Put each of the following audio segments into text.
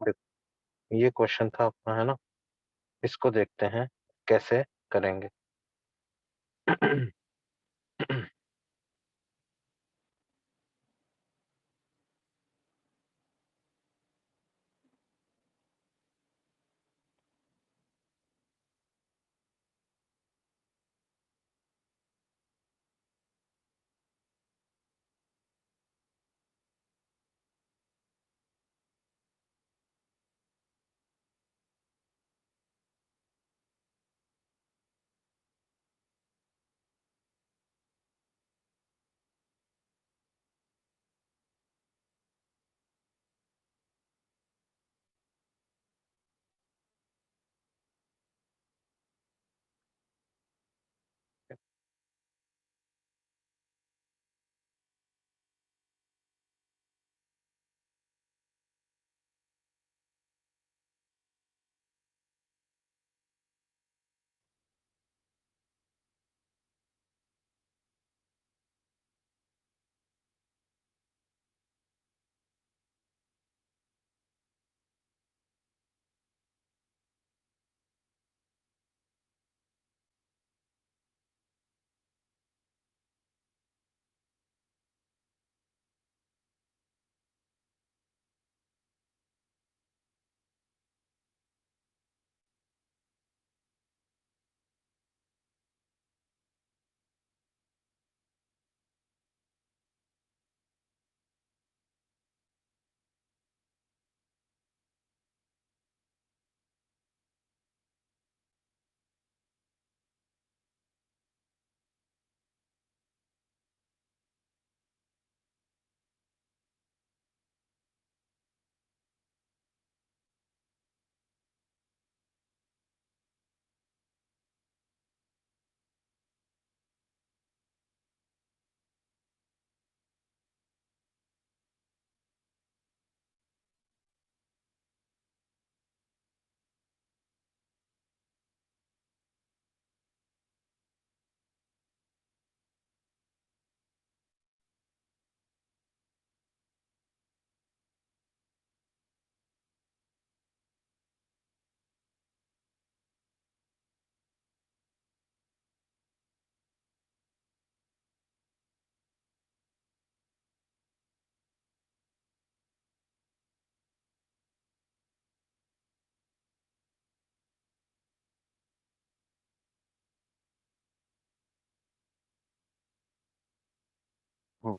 देखो, ये क्वेश्चन था अपना, है ना? इसको देखते हैं कैसे करेंगे। हम्म,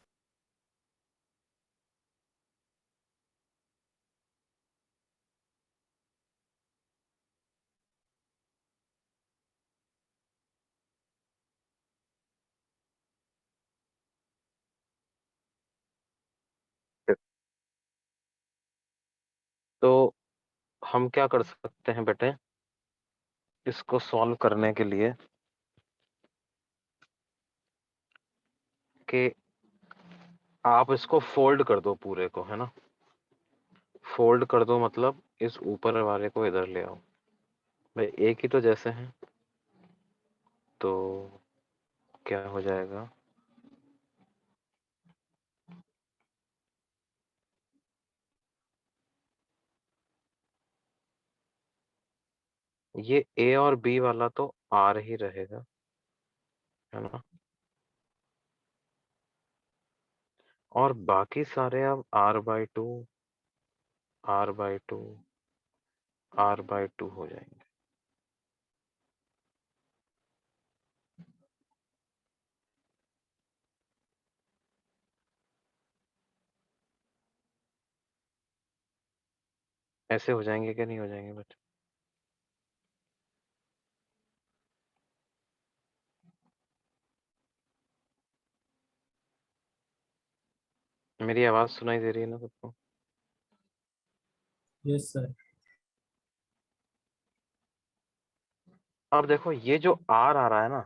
तो हम क्या कर सकते हैं बेटे, इसको सॉल्व करने के लिए कि आप इसको फोल्ड कर दो पूरे को, है ना? फोल्ड कर दो मतलब इस ऊपर वाले को इधर ले आओ। भाई एक ही तो जैसे हैं, तो क्या हो जाएगा? ये ए और बी वाला तो आर ही रहेगा, है ना? और बाकी सारे अब r/2, r/2, r/2 हो जाएंगे। ऐसे हो जाएंगे क्या, नहीं हो जाएंगे बच्चे? मेरी आवाज सुनाई दे रही है ना सबको? Yes sir. अब देखो ये जो आर आ रहा है ना,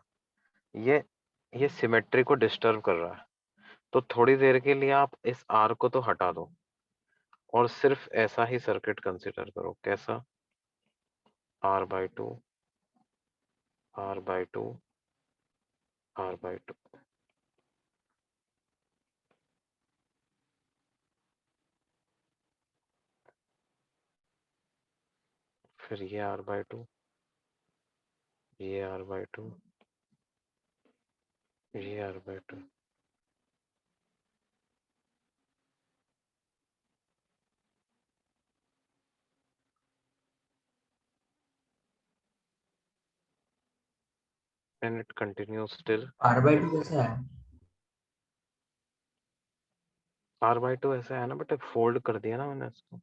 ये ये सिमेट्री को डिस्टर्ब कर रहा है। तो थोड़ी देर के लिए आप इस आर को तो हटा दो और सिर्फ ऐसा ही सर्किट कंसीडर करो। कैसा? r/2, r/2, r/2। फिर ये r/2, ये r/2, ये r/2। and it continues till r/2 कैसे आया? r/2 ऐसे है ना बेटा, फोल्ड कर दिया ना मैंने इसको,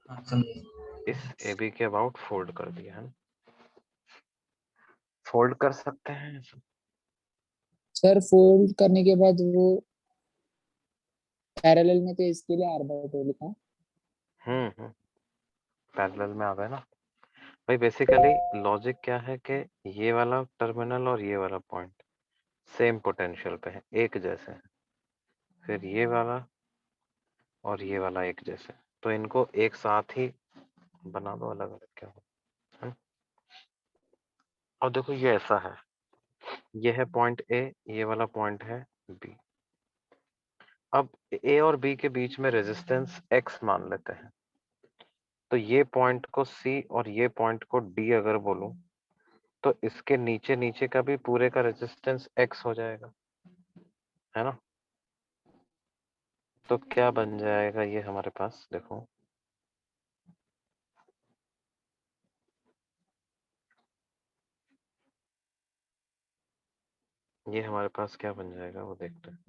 हाँ समझे। इस AB के अबाउट फोल्ड कर दिया है ना, फोल्ड कर सकते हैं। सर फोल्ड करने के बाद वो पैरेलल में, तो इसके लिए r/2 लिखा। पैरेलल में आ गए ना भाई। बेसिकली लॉजिक क्या है कि ये वाला टर्मिनल और ये वाला पॉइंट सेम पोटेंशियल पे है, एक जैसे हैं। फिर ये वाला और ये वाला एक जैसे, तो इनको एक साथ ही बना दो, अलग अलग क्या हो, है ना? और देखो ये ऐसा है, ये है पॉइंट ए, ये वाला पॉइंट है बी। अब ए और बी के बीच में रेजिस्टेंस एक्स मान लेते हैं, तो ये पॉइंट को सी और ये पॉइंट को डी अगर बोलूं, तो इसके नीचे नीचे का भी पूरे का रेजिस्टेंस एक्स हो जाएगा, है ना? तो क्या बन जाएगा ये हमारे पास, देखो ये हमारे पास क्या बन जाएगा वो देखते हैं।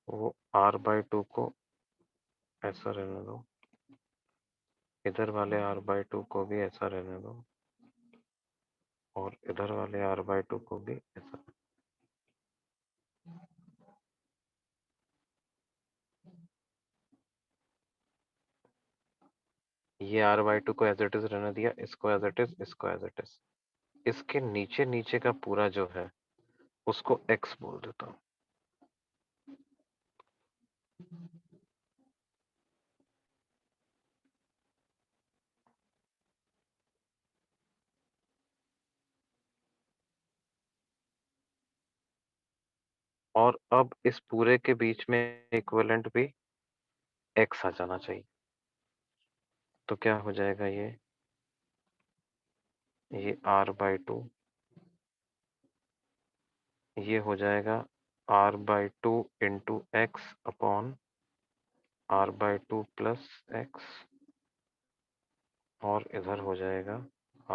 वो r/2 को ऐसा रहने दो, इधर वाले r/2 को भी ऐसा रहने दो, और इधर वाले r/2 को भी ऐसा। ये r/2 को एज इट इज रहने दिया, इसको एज इट इज, इसको एज इट इज। इसके नीचे नीचे का पूरा जो है उसको x बोल देता हूँ। और अब इस पूरे के बीच में इक्विवेलेंट भी x आ जाना चाहिए। तो क्या हो जाएगा ये r/2, ये हो जाएगा r/2 into X upon r/2 plus x, और इधर हो जाएगा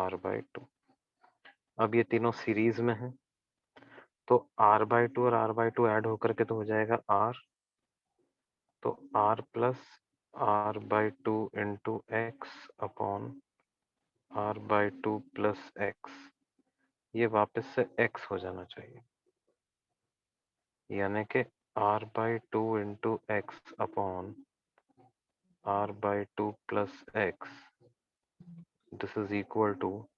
r/2। अब ये तीनों सीरीज में है, तो r/2 और r/2 ऐड होकर के तो हो जाएगा r, तो r plus r/2 into X upon r/2 plus x, ये वापस से x हो जाना चाहिए, यानी कि r/2 into X upon r/2 plus X, this is equal to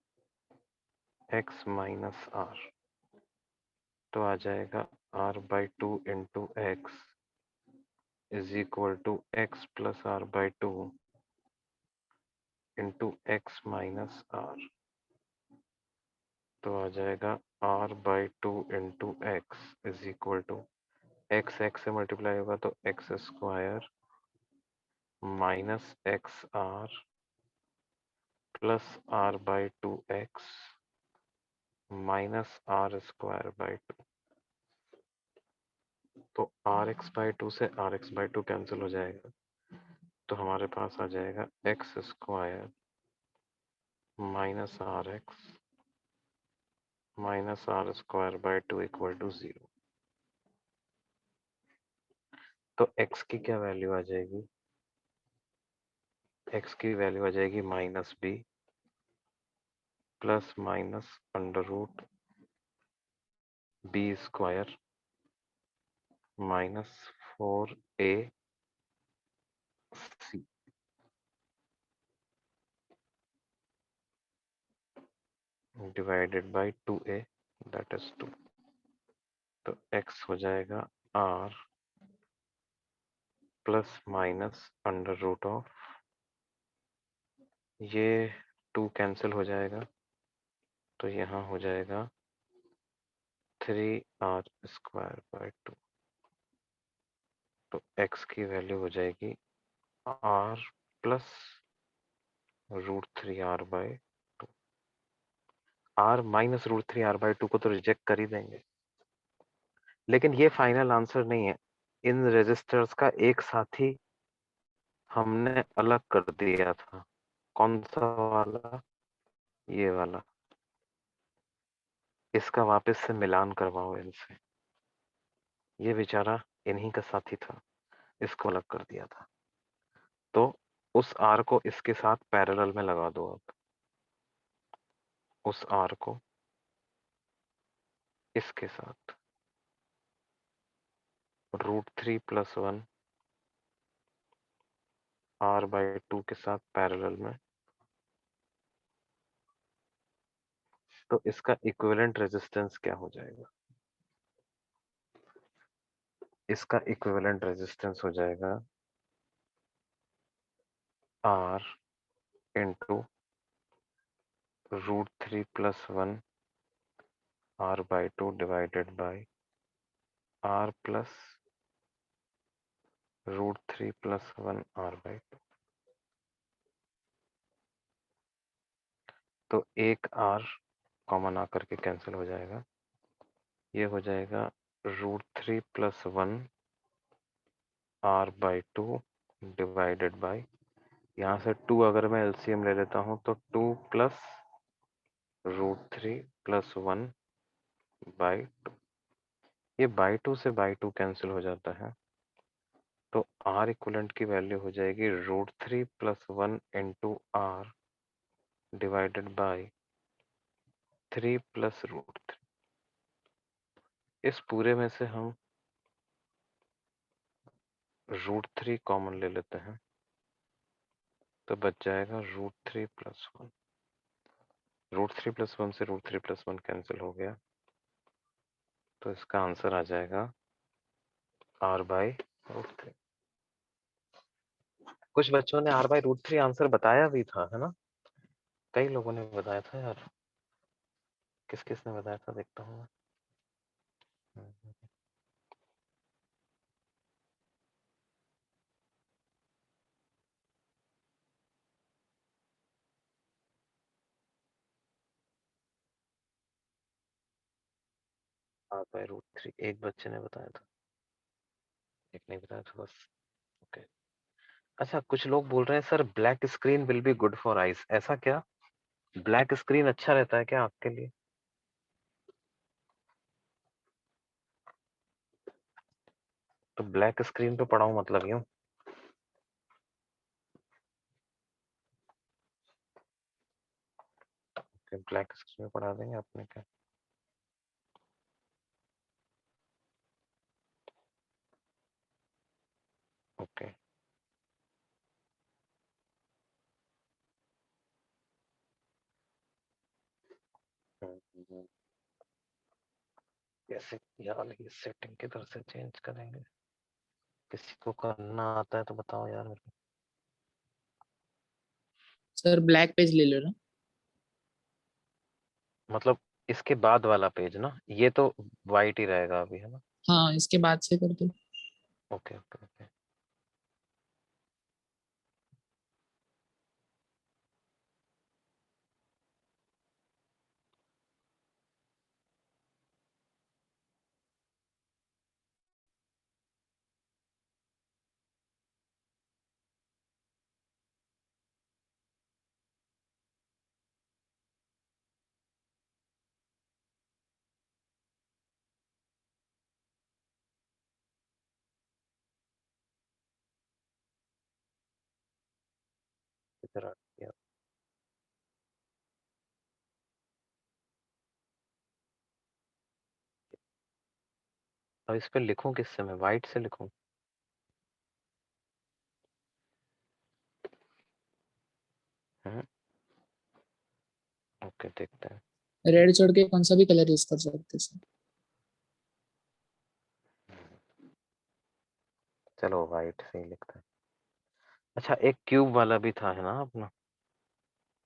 x minus r। तो आ जाएगा r/2 into X is equal to x plus r/2 into X minus r। तो आ जाएगा r/2 into X is equal to x से multiply होगा तो X square minus X R plus r/2 X minus r²/2। तो rx/2 से rx/2 cancel हो जाएगा, तो हमारे पास आ जाएगा x² minus rx minus r²/2 equal to 0। तो x की क्या वैल्यू आ जाएगी, x की वैल्यू आ जाएगी -b plus minus √b² minus 4ac divided by 2a, that is 2। तो x हो जाएगा r प्लस माइनस √ ये 2 कैंसिल हो जाएगा, तो यहाँ हो जाएगा 3r²/2। तो x की वैल्यू हो जाएगी r plus √3r/2। r minus √3r/2 को तो रिजेक्ट कर ही देंगे, लेकिन ये फाइनल आंसर नहीं है। इन रेजिस्टर्स का एक साथ ही हमने अलग कर दिया था। कौन सा वाला? ये वाला। इसका वापस से मिलान करवाओ इनसे। ये बेचारा इन्हीं का साथी था, इसको अलग कर दिया था। तो उस आर को इसके साथ पैरेलल में लगा दो। अब उस आर को इसके साथ √3+1 r/2 के साथ पैरेलल में, तो इसका इक्विवेलेंट रेजिस्टेंस क्या हो जाएगा? इसका इक्विवेलेंट रेजिस्टेंस हो जाएगा r into √3+1 r/2 divided by r plus √3+1 r/2। तो एक r कॉमन आकर के कैंसिल हो जाएगा। ये हो जाएगा √3+1 r/2 डिवाइडेड बाय, यहाँ से 2 अगर मैं एलसीएम ले लेता हूँ तो 2 प्लस √3+1 बाय 2। ये बाय 2 से बाय 2 कैंसिल हो जाता है, तो r इक्वलेंट की वैल्यू हो जाएगी √3+1 into r divided by 3 plus √3। इस पूरे में से हम √3 कॉमन ले लेते हैं, तो बच जाएगा √3+1। √3+1 से √3+1 कैंसिल हो गया, तो इसका आंसर आ जाएगा r/√3। कुछ बच्चों ने r/√3 आंसर बताया भी था, है ना? कई लोगों ने बताया था यार। किस किस ने बताया था, देखता हूँ मैं। r/√3 एक बच्चे ने बताया था, एक नहीं बताया था बस। ओके। अच्छा, कुछ लोग बोल रहे हैं sir black screen will be good for eyes, ऐसा क्या? ब्लैक स्क्रीन अच्छा रहता है क्या आपके लिए? तो ब्लैक स्क्रीन पे पढ़ाऊं मतलब यूं? ब्लैक स्क्रीन पे पढ़ा देंगे आपने क्या? ओके। कैसे यार, ये सेटिंग किधर से चेंज करेंगे? किसी को करना आता है तो बताओ यार मेरे को। सर ब्लैक पेज ले लो ना। मतलब इसके बाद वाला पेज ना, ये तो वाइट ही रहेगा अभी, है ना? हाँ, इसके बाद से कर दो। Okay okay okay. इधर आ गया। अब इस पे लिखूं किससे? मैं वाइट से लिखूं? ओके, देखते हैं। रेड छोड़ के कौन सा भी कलर यूज कर सकते हैं सर। चलो वाइट से ही लिखते हैं। अच्छा, एक क्यूब वाला भी था, है ना अपना?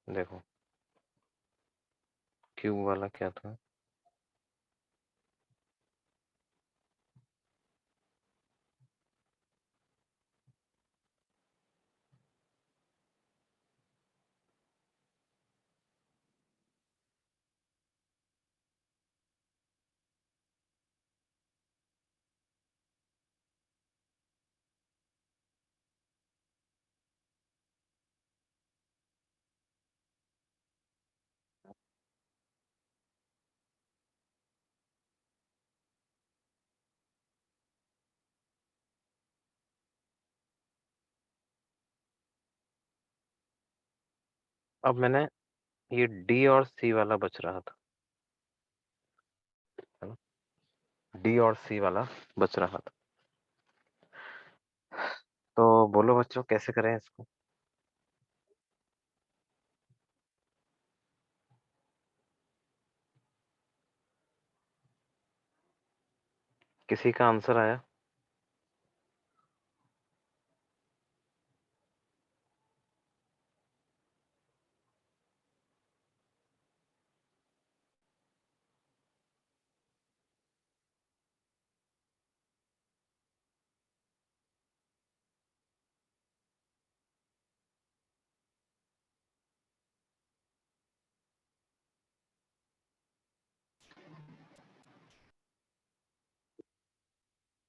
देखो, क्यूब वाला क्या था? अब मैंने ये डी और सी वाला बच रहा था, डी और सी वाला बच रहा था। तो बोलो बच्चों कैसे करें इसको। किसी का आंसर आया?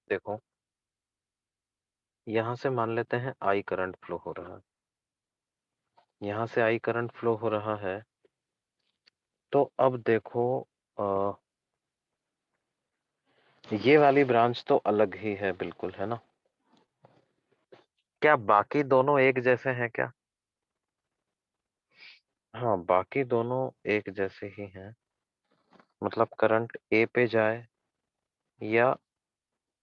देखो यहां से मान लेते हैं आई करंट फ्लो हो रहा है, यहां से आई करंट फ्लो हो रहा है। तो अब देखो ये वाली ब्रांच तो अलग ही है बिल्कुल, है ना? क्या बाकी दोनों एक जैसे हैं क्या? हाँ, बाकी दोनों एक जैसे ही हैं, मतलब करंट ए पे जाए या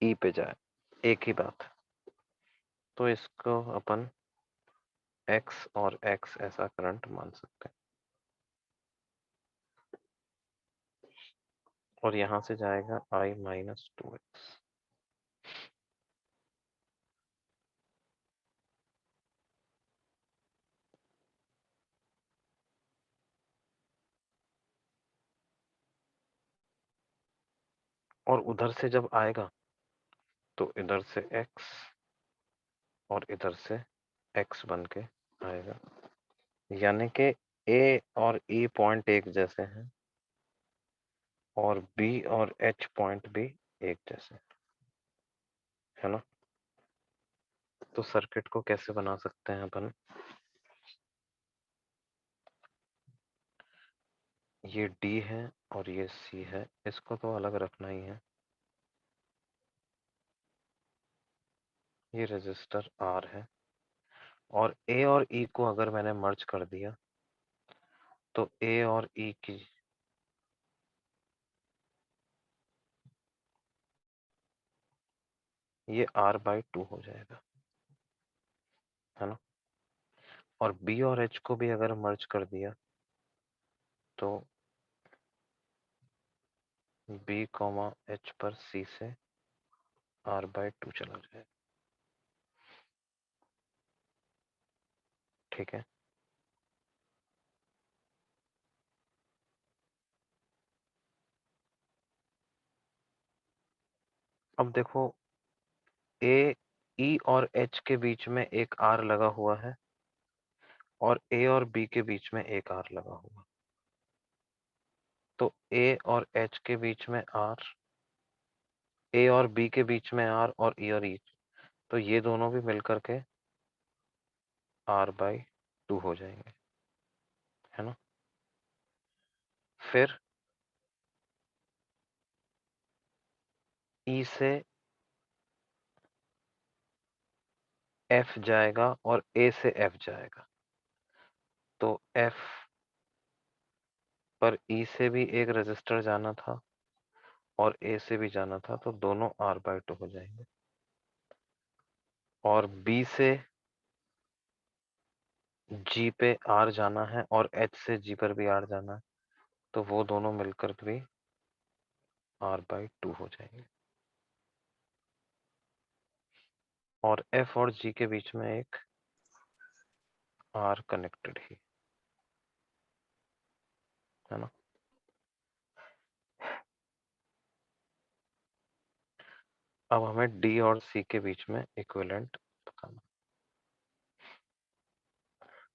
ई पे जाए एक ही बात है। तो इसको अपन एक्स और एक्स ऐसा करंट मान सकते हैं। और यहां से जाएगा आई माइनस 2x। और उधर से जब आएगा तो इधर से x और इधर से x बन के आएगा, यानी कि a और e पॉइंट एक जैसे हैं और b और h पॉइंट भी एक जैसे है ना? तो सर्किट को कैसे बना सकते हैं अपन? ये D है और ये C है, इसको तो अलग रखना ही है। ये रेजिस्टर R है और A और E को अगर मैंने मर्ज कर दिया तो A और E की ये R/2 हो जाएगा, है ना? और B और H को भी अगर मर्ज कर दिया तो B, H पर C से R/2 चला जाएगा। ठीक है, अब देखो A, E और H के बीच में एक R लगा हुआ है और A और B के बीच में एक R लगा हुआ। तो A और H के बीच में R, A और B के बीच में R और E और E, तो ये दोनों भी मिलकर के R/2 हो जाएंगे, है ना? फिर E से F जाएगा और A से F जाएगा, तो F पर E से भी एक रजिस्टर जाना था और A से भी जाना था, तो दोनों R/2 हो जाएंगे। और B से G पे R जाना है और H से G पर भी R जाना है, तो वो दोनों मिलकर भी R/2 हो जाएंगे। और F और G के बीच में एक R कनेक्टेड ही, है ना? अब हमें D और C के बीच में इक्विवेलेंट बताना।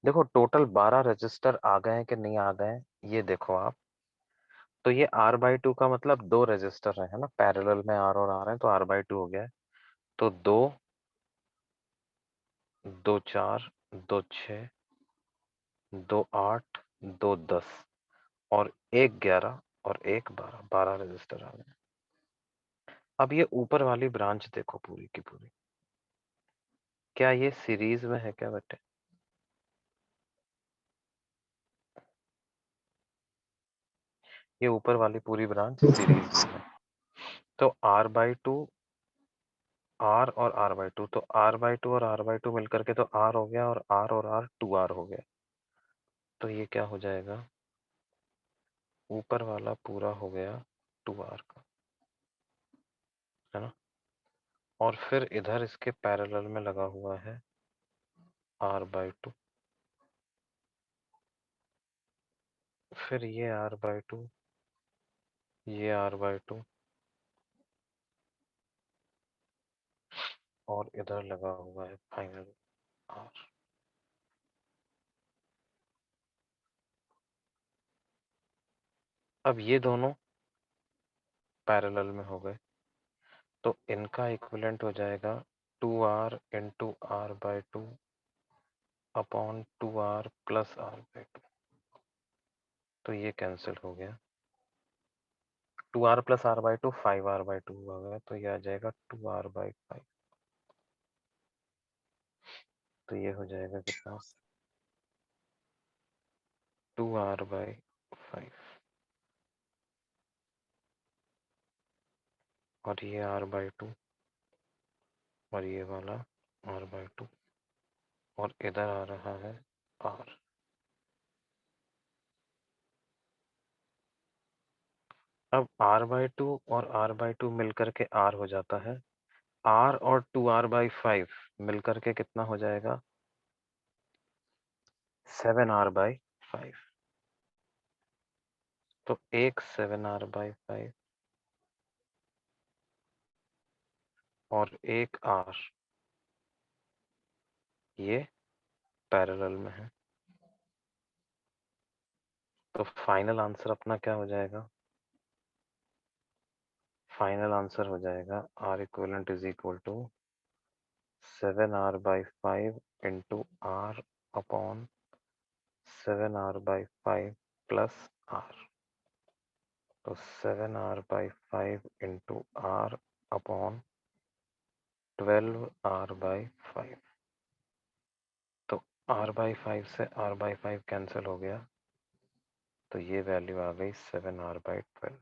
देखो टोटल 12 रजिस्टर आ गए हैं कि नहीं आ गए, ये देखो आप। तो ये R/2 का मतलब दो रजिस्टर है ना, पैरेलल में R और R है, तो R/2 हो गया है। तो 2, 2 4, 2 6, 2 8, 2 10 और 1 11 और 1 12, 12 रजिस्टर आ गए। अब ये ऊपर वाली ब्रांच देखो पूरी की पूरी, क्या ये सीरीज में है क्या बेटे? ये ऊपर वाली पूरी ब्रांच सीरीज में है। तो r/2 r और r/2, तो r/2 और r/2 मिलकर के तो r हो गया, और r 2r हो गया। तो ये क्या हो जाएगा, ऊपर वाला पूरा हो गया 2r का, है ना। और फिर इधर इसके पैरेलल में लगा हुआ है r/2, फिर ये r/2, ये r/2, और इधर लगा हुआ है फाइनल r। अब ये दोनों पैरेलल में हो गए, तो इनका इक्विवेलेंट हो जाएगा 2r into r/2 upon 2r plus r/2। तो ये कैंसिल हो गया, 2r प्लस r/2 5r/2 हो गया, तो ये आ जाएगा 2r/5। तो ये हो जाएगा कितना, 2r/5, और ये r/2, और ये वाला r/2, और इधर आ रहा है r। अब r/2 और r/2 मिलकर के r हो जाता है, r और 2r/5 मिलकर के कितना हो जाएगा, 7r/5। तो एक 7r/5 और एक r, ये पैरेलल में है। तो फाइनल आंसर अपना क्या हो जाएगा, फाइनल आंसर हो जाएगा r equivalent is equal to 7r/5 into r upon 7r/5 plus r। तो 7r/5 into r upon 12r/5। तो r/5 से r/5 कैंसिल हो गया, तो ये वैल्यू आ गई 7r/12।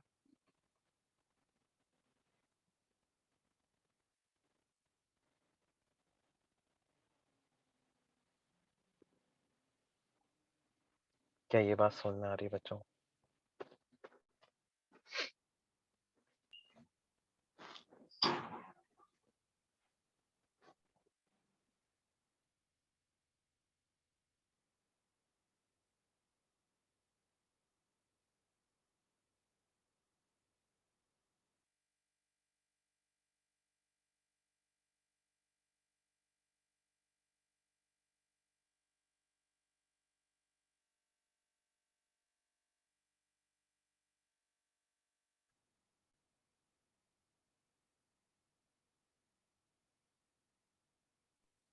क्या ये बात समझ में आ रही है बच्चों?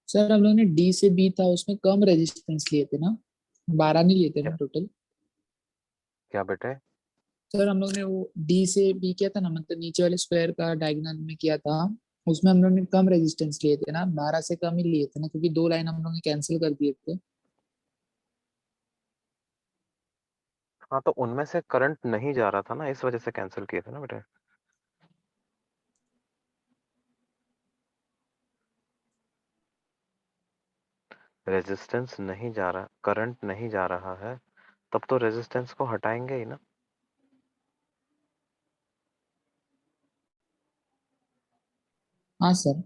सर हम लोग ने डी से बी था उसमें कम रेजिस्टेंस लिए थे ना, 12 नहीं लिए थे क्या ना टोटल। क्या बेटे? सर हम लोग ने वो डी से बी किया था ना, मतलब नीचे वाले स्क्वायर का डायगोनल में किया था, उसमें हम लोग ने कम रेजिस्टेंस लिए थे ना, 12 से कम ही लिए थे ना, क्योंकि दो लाइन हम लोग ने कैंसिल कर दिए थे। हाँ, तो उनमें से करंट नहीं जा रहा था ना, इस वजह से कैंसिल किए थे ना बेटे। रेजिस्टेंस नहीं जा रहा, करंट नहीं जा रहा है, तब तो रेजिस्टेंस को हटाएंगे ही ना। हाँ सर।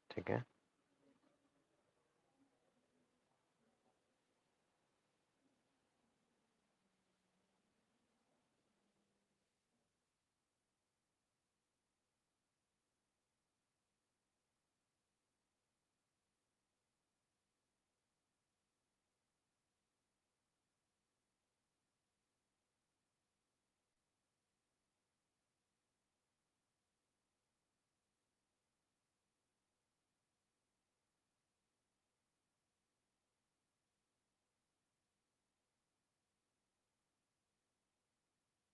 ठीक है।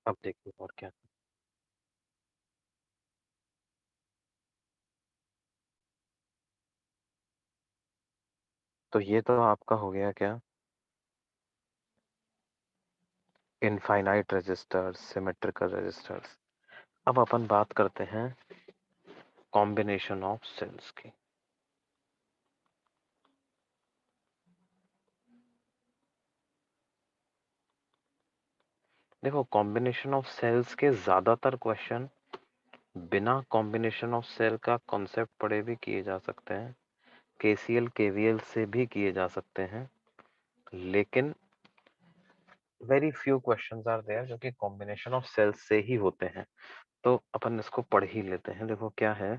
अब देखिए और क्या। तो ये तो आपका हो गया क्या, इनफाइनाइट रेजिस्टर्स, सिमेट्रिकल रेजिस्टर्स। अब अपन बात करते हैं कॉम्बिनेशन ऑफ सेल्स की। देखो, कॉम्बिनेशन ऑफ सेल्स के ज्यादातर क्वेश्चन बिना कॉम्बिनेशन ऑफ सेल का कॉन्सेप्ट पढ़े भी किए जा सकते हैं, केसीएल केवीएल से भी किए जा सकते हैं, लेकिन very few questions are there जो कि कॉम्बिनेशन ऑफ सेल्स से ही होते हैं। तो अपन इसको पढ़ ही लेते हैं। देखो क्या है,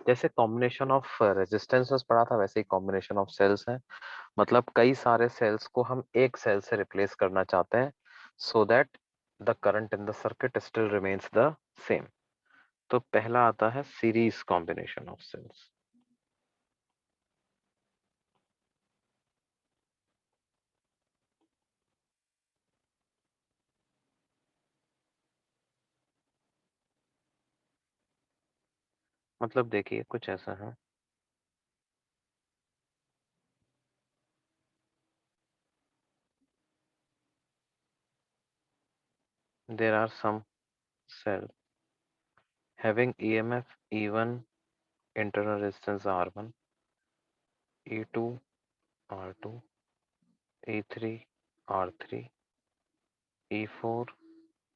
जैसे कॉम्बिनेशन ऑफ रेजिस्टेंसेस पढ़ा था, वैसे ही कॉम्बिनेशन ऑफ सेल्स है। मतलब कई सारे सेल्स को हम एक सेल से रिप्लेस करना चाहते हैं, so that the current in the circuit still remains the same. तो पहला आता है सीरीज कॉम्बिनेशन ऑफ सेल्स। मतलब देखिए कुछ ऐसा है, there are some cell having EMF E1, internal resistance R1, E2 R2, E3 R3, E4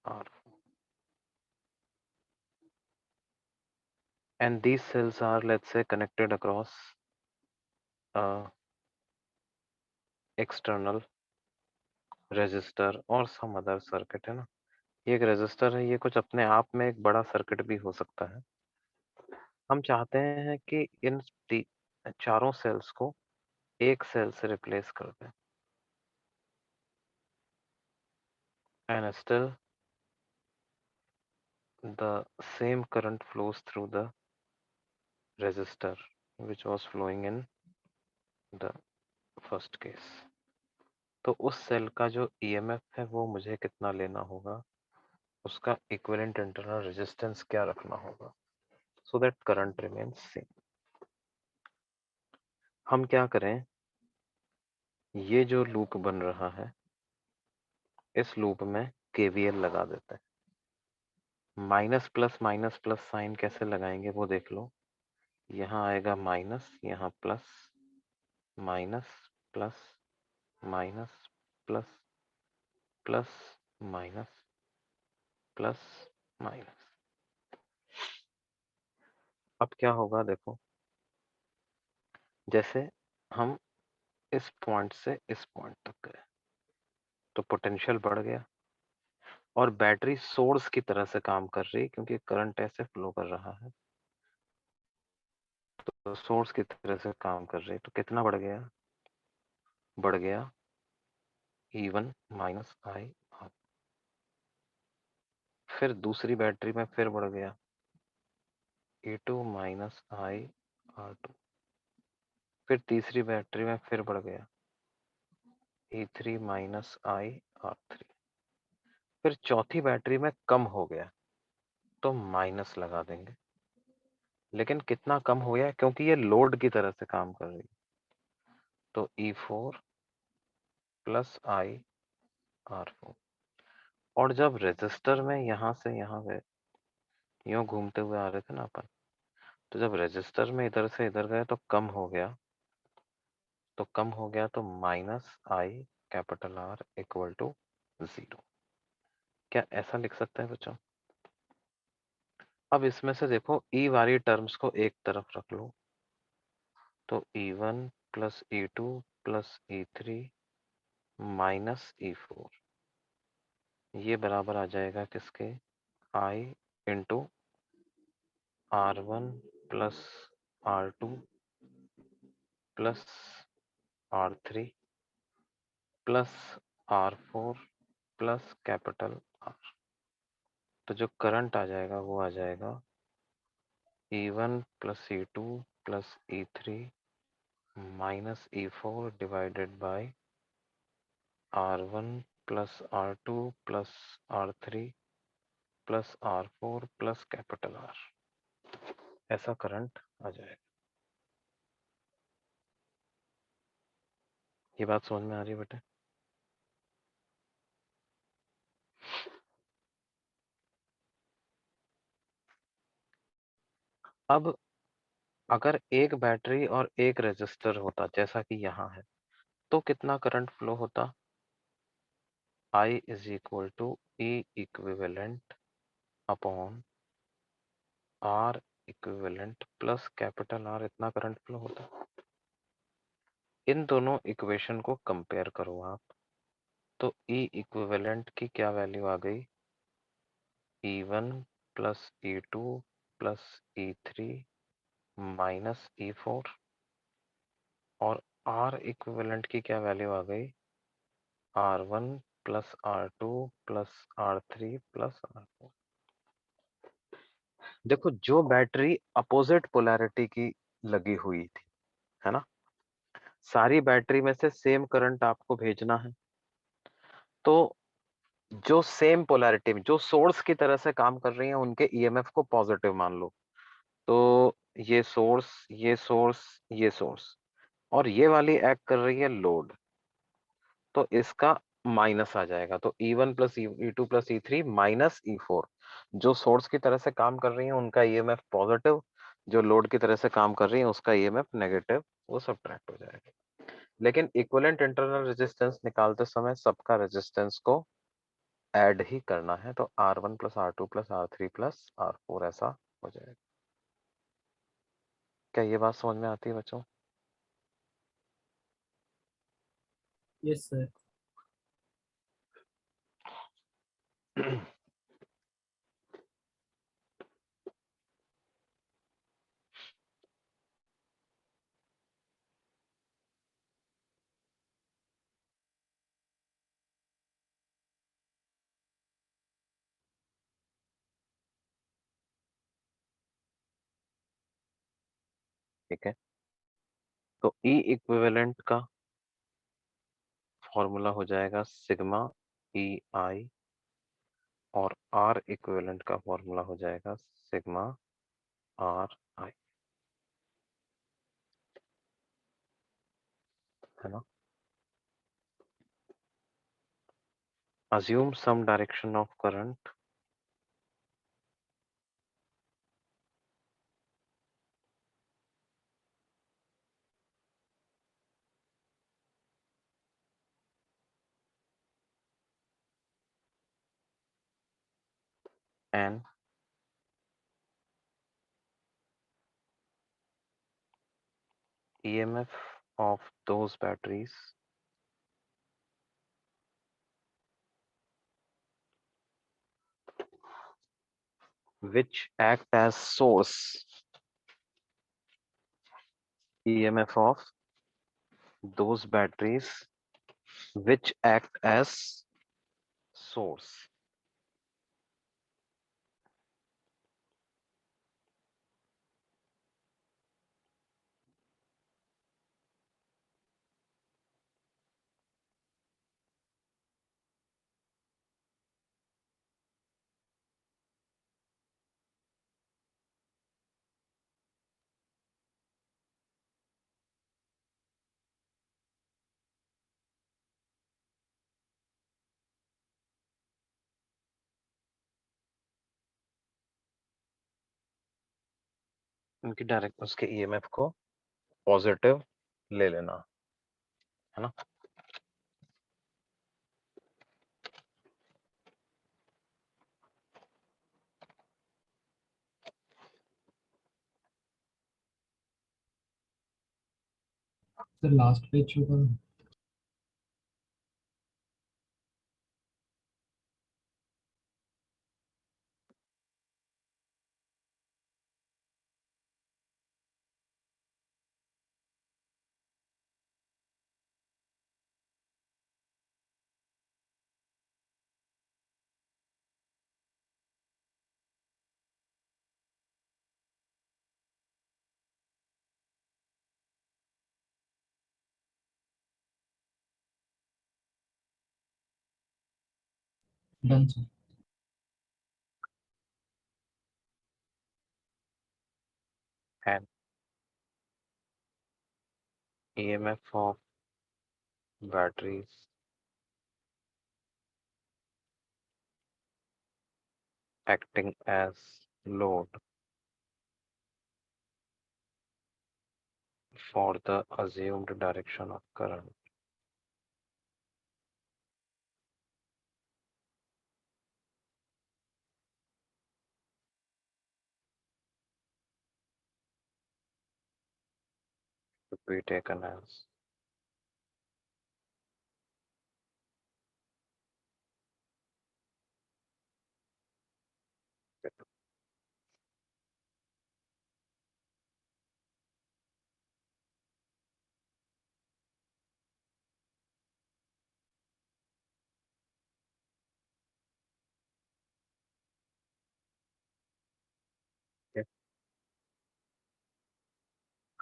R4, and these cells are, let's say, connected across external resistor or some other circuit, है ना। ये एक resistor है, ये कुछ अपने आप में एक बड़ा सर्किट भी हो सकता है। हम चाहते हैं कि इन चारों सेल्स को एक सेल से रिप्लेस कर दें, and still the same current flows through the resistor which was flowing in the first case। तो उस सेल का जो ईएमएफ है वो मुझे कितना लेना होगा, उसका इक्विवेलेंट इंटरनल रेजिस्टेंस क्या रखना होगा, so that current remains same. हम क्या करें, ये जो लूप बन रहा है इस लूप में केवीएल लगा देते हैं। माइनस प्लस साइन कैसे लगाएंगे वो देख लो। यहाँ आएगा माइनस, यहाँ plus, minus plus minus plus plus minus plus minus. अब क्या होगा देखो, जैसे हम इस पॉइंट से इस पॉइंट तक गए तो पोटेंशियल बढ़ गया और बैटरी सोर्स की तरह से काम कर रही है, क्योंकि करंट ऐसे फ्लो कर रहा है तो सोर्स की तरह से काम कर रही है। तो कितना बढ़ गया, बढ़ गया E1 माइनस आई आर। फिर दूसरी बैटरी में फिर बढ़ गया E2 माइनस आई R2। फिर तीसरी बैटरी में फिर बढ़ गया E3 माइनस आई R3। फिर चौथी बैटरी में कम हो गया तो माइनस लगा देंगे। लेकिन कितना कम हो गया, क्योंकि ये लोड की तरह से काम कर रही है, तो E4 प्लस आई R4। और जब रेजिस्टर में यहां से यहां गए, यूं घूमते हुए आ रहे थे ना अपन, तो जब रेजिस्टर में इधर से इधर गए तो कम हो गया, तो कम हो गया तो minus I capital R equal to 0। क्या ऐसा लिख सकते हैं बच्चों? अब इसमें से देखो ई वाली टर्म्स को एक तरफ रख लो, तो E1 plus E2 plus E3 minus E4, ये बराबर आ जाएगा किसके, I into R1 plus R2 plus R3 plus R4 plus capital R। तो जो करंट आ जाएगा वो आ जाएगा E1 plus E2 plus E3 minus E4 divided by R1 plus R2 plus R3 plus R4 plus capital R। ऐसा current आ जाएगा। ये बात समझ में आ रही है बेटे? अब अगर एक बैटरी और एक रेजिस्टर होता जैसा कि यहाँ है, तो कितना करंट फ्लो होता? I is equal to E equivalent upon R equivalent plus capital R, इतना करंट फ्लो होता। इन दोनों इक्वेशन को कंपेयर करो आप, तो E इक्विवेलेंट की क्या वैल्यू आ गई? E1 plus E2 plus E3 minus E4, और R इक्विवेलेंट की क्या वैल्यू आ गई? R1 plus R2 plus R3 plus R4। देखो, जो बैटरी अपोजिट पोलैरिटी की लगी हुई थी, है ना, सारी बैटरी में से सेम करंट आपको भेजना है, तो जो सेम पोलैरिटी में जो सोर्स की तरह से काम कर रही हैं उनके ईएमएफ को पॉजिटिव मान लो। तो ये सोर्स, ये सोर्स, ये सोर्स, और ये वाली एक्ट कर रही है लोड, तो इसका माइनस आ जाएगा। तो E1 plus E2 plus E3 minus E4, जो सोर्स की तरह से काम कर रही है उनका ईएमएफ पॉजिटिव, जो लोड की तरह से काम कर रही है उसका ईएमएफ नेगेटिव, वो सब्ट्रैक्ट हो जाएगा। लेकिन इक्विवेलेंट इंटरनल रेजिस्टेंस निकालते समय सबका रेजिस्टेंस को ऐड ही करना है, तो R1 plus R2 plus R3 plus R4 ऐसा हो जाएगा। क्या ये बात समझ में आती है बच्चों? Yes sir. ठीक है, तो E इक्विवेलेंट का फॉर्मूला हो जाएगा सिग्मा EI, और R इक्विवेलेंट का फॉर्मूला हो जाएगा सिग्मा RI, है ना। Assume some direction of current and EMF of those batteries which act as source, EMF of those batteries which act as source। उनकी डायरेक्ट उसके ईएमएफ को positive ले लेना, है ना। सर लास्ट पेज शो करो। Done sir. And EMF of batteries acting as load for the assumed direction of current. To be taken as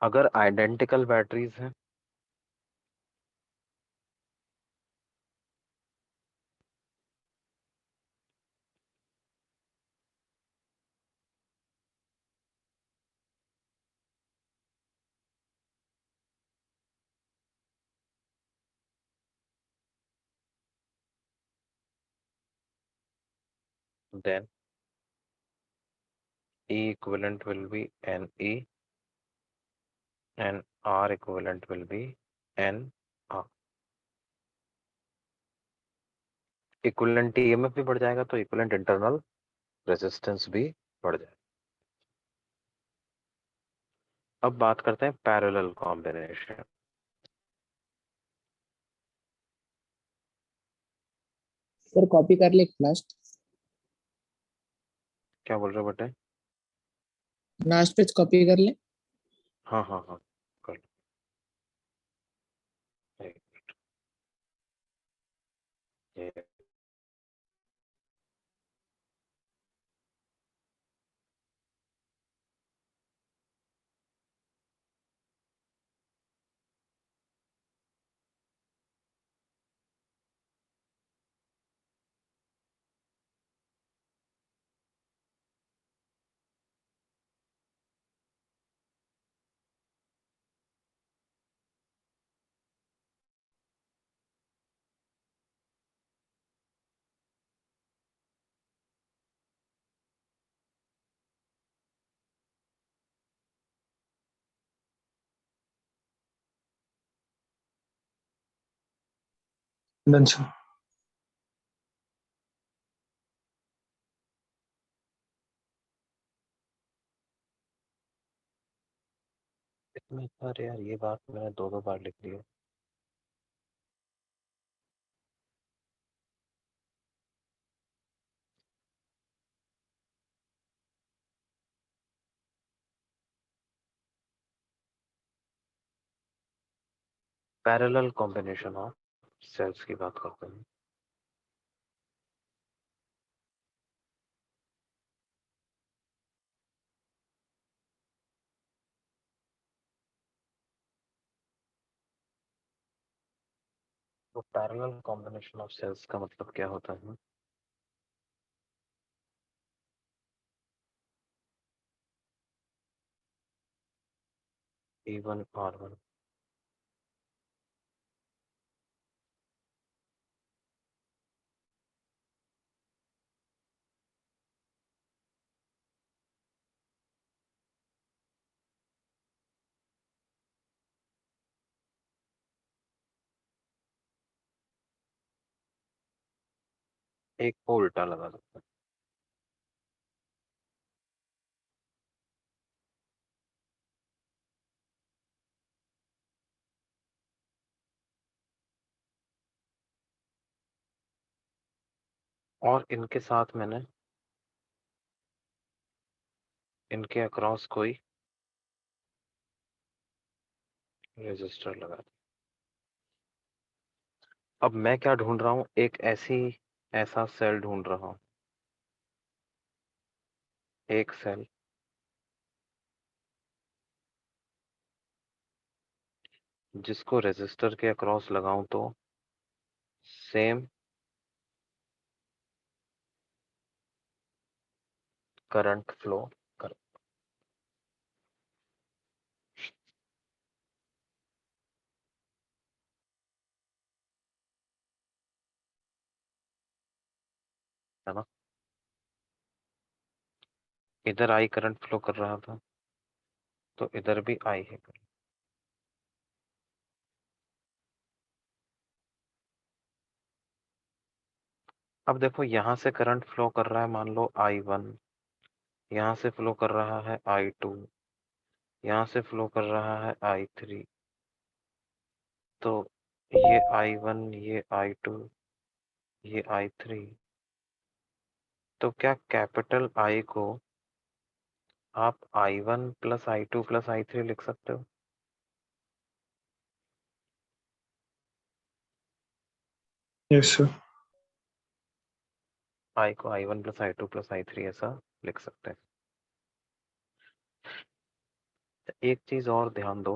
अगर identical batteries हैं then E equivalent will be NE and R equivalent will be NR. Equivalent EMF भी बढ़ जाएगा तो equivalent internal resistance भी बढ़ जाएगा. अब बात करते हैं पैरेलल कॉम्बिनेशन. सर कॉपी कर ले लास्ट क्या बोल रहे हो बेटे? लास्ट पेज कॉपी कर ले. हाँ हाँ हाँ कर लो. एक मिनट. ये डन सर. इसमें अरे यार ये बात मैंने दो बार लिख ली है. पैरेलल कॉम्बिनेशन ऑफ सेल्स की बात करते हैं. तो पैरेलल कॉम्बिनेशन ऑफ सेल्स का मतलब क्या होता है? E1 R1 एक को उल्टा लगा सकते हैं. और इनके साथ मैंने इनके अक्रॉस कोई रेजिस्टर लगा दिया. अब मैं क्या ढूंढ रहा हूँ? एक ऐसा सेल ढूंढ रहा हूँ. एक सेल जिसको रेजिस्टर के अक्रॉस लगाऊं तो सेम करंट फ्लो कर. है ना? इधर आई करंट फ्लो कर रहा था तो इधर भी आई है करंट. अब देखो यहाँ से करंट फ्लो कर रहा है, मान लो I1, यहाँ से फ्लो कर रहा है I2, यहाँ से फ्लो कर रहा है I3। तो ये I1, ये I2, ये I3। तो क्या कैपिटल I को आप I1 plus I2 plus I3 लिख सकते हो? Yes sir. I को I1 plus I2 plus I3 ऐसा लिख सकते हैं। एक चीज और ध्यान दो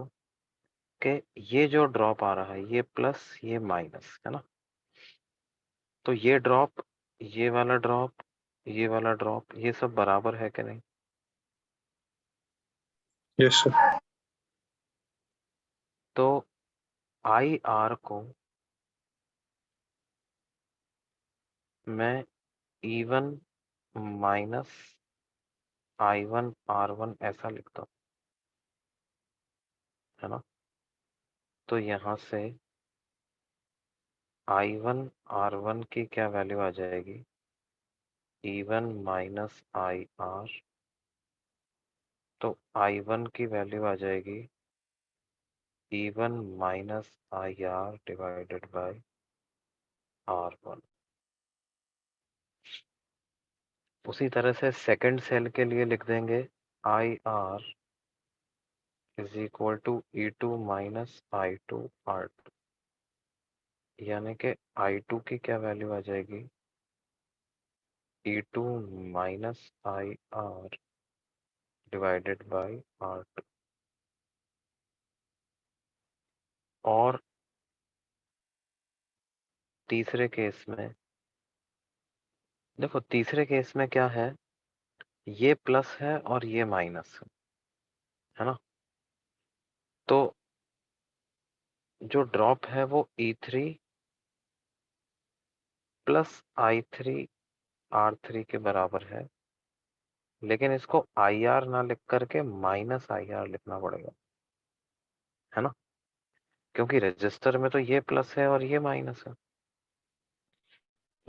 कि ये जो ड्रॉप आ रहा है ये प्लस ये माइनस है ना, तो ये ड्रॉप, ये वाला ड्रॉप, ये वाला ड्रॉप, ये सब बराबर है कि नहीं? Yes sir. तो आई आर को मैं E1 माइनस I1 R1 ऐसा लिखता हूँ, है ना। तो यहाँ से I1 R1 की क्या वैल्यू आ जाएगी? E1 minus IR। तो I1 की वैल्यू आ जाएगी E1 minus IR divided by R1। उसी तरह से सेकंड सेल के लिए लिख देंगे IR is equal to E2 minus I2 R2, यानी कि I2 की क्या वैल्यू आ जाएगी? E2 minus IR divided bye R2। और तीसरे केस में देखो, तीसरे केस में क्या है, ये प्लस है और ये माइनस है ना। तो जो ड्रॉप है वो E3 प्लस I3 R3 के बराबर है, लेकिन इसको IR ना लिख करके माइनस IR लिखना पड़ेगा, है ना, क्योंकि रजिस्टर में तो ये प्लस है और ये माइनस है।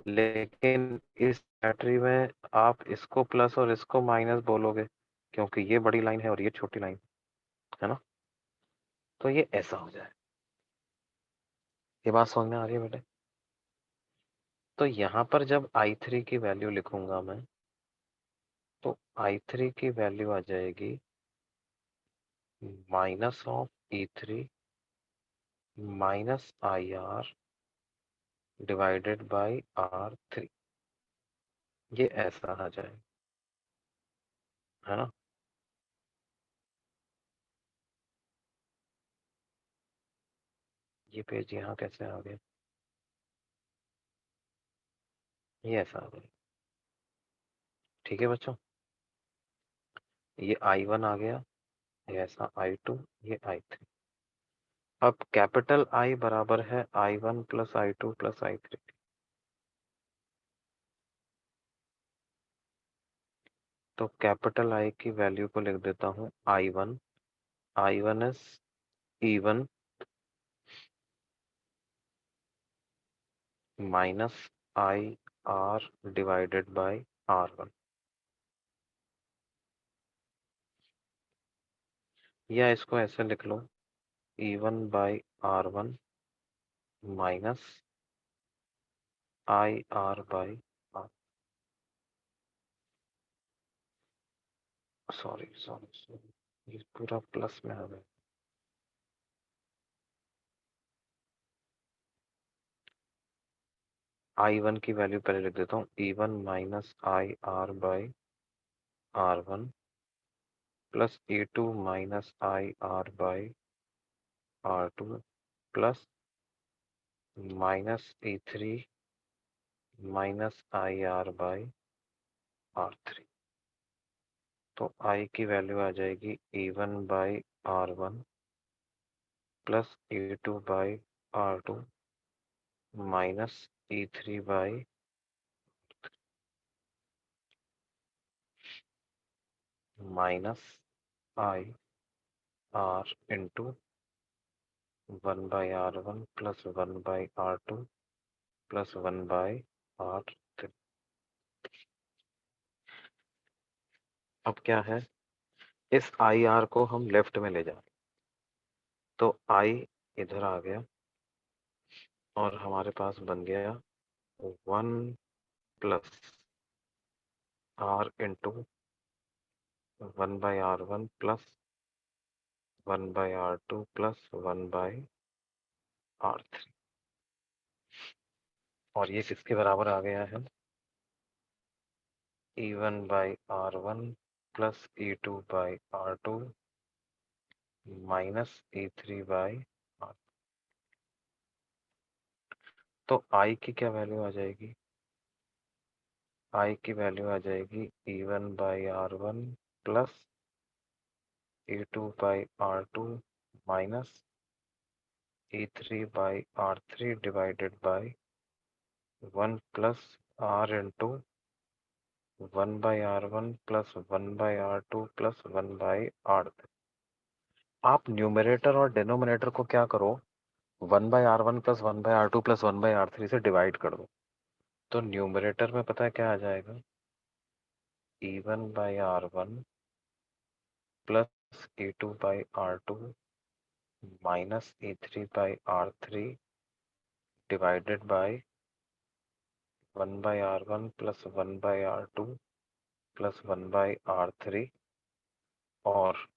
लेकिन इस बैटरी में आप इसको प्लस और इसको माइनस बोलोगे, क्योंकि ये बड़ी लाइन है और ये छोटी लाइन है ना। तो ये ऐसा हो जाए। ये बात समझ में आ रही है बेटे? तो यहाँ पर जब I3 की वैल्यू लिखूंगा मैं, तो I3 की वैल्यू आ जाएगी minus of E3 minus IR divided bye R3। ये ऐसा आ जाए, है ना। ये पेज यहाँ कैसे आ गया? ये ऐसा आ गया। ठीक है बच्चों, ये I1 आ गया, ये ऐसा I2, ये I3। अब कैपिटल I बराबर है I1 plus I2 plus I3। तो कैपिटल I की वैल्यू को लिख देता हूँ I1। I1 is E1 minus IR divided by R1, या इसको ऐसे लिख लो E1 by R1 minus IR by R। Sorry sorry sorry, ये पूरा प्लस में आ गया। I1 की वैल्यू पहले लिख देता हूँ, E1 minus IR by R1 plus E2 minus IR by R2 plus minus E3 minus IR by R3। तो I की वैल्यू आ जाएगी E1 by R1 plus E2 by R2 minus E3 by minus IR into 1 by R1 plus 1 by R2 plus 1 by R3। अब क्या है, इस I R को हम लेफ्ट में ले जाए, तो आई इधर आ गया और हमारे पास बन गया 1 plus R into 1/r1 plus 1/r2 plus 1/r3, और ये किसके बराबर आ गया है, E1/r1 plus E2/r2 minus E3/r। तो I की क्या वैल्यू आ जाएगी, I की वैल्यू आ जाएगी E1/r1 plus E2/r2 minus E3/r3 divided by 1 plus R into 1/r1 plus 1/r2 plus 1/r3। आप न्यूमरेटर और डिनोमिनेटर को क्या करो, 1/r1 plus 1/r2 plus 1/r3 से डिवाइड कर दो, तो न्यूमरेटर में पता है क्या आ जाएगा, E1/r1 plus E2/r2 minus E3/r3 divided by 1/r1 plus 1/r2 plus 1/r3, और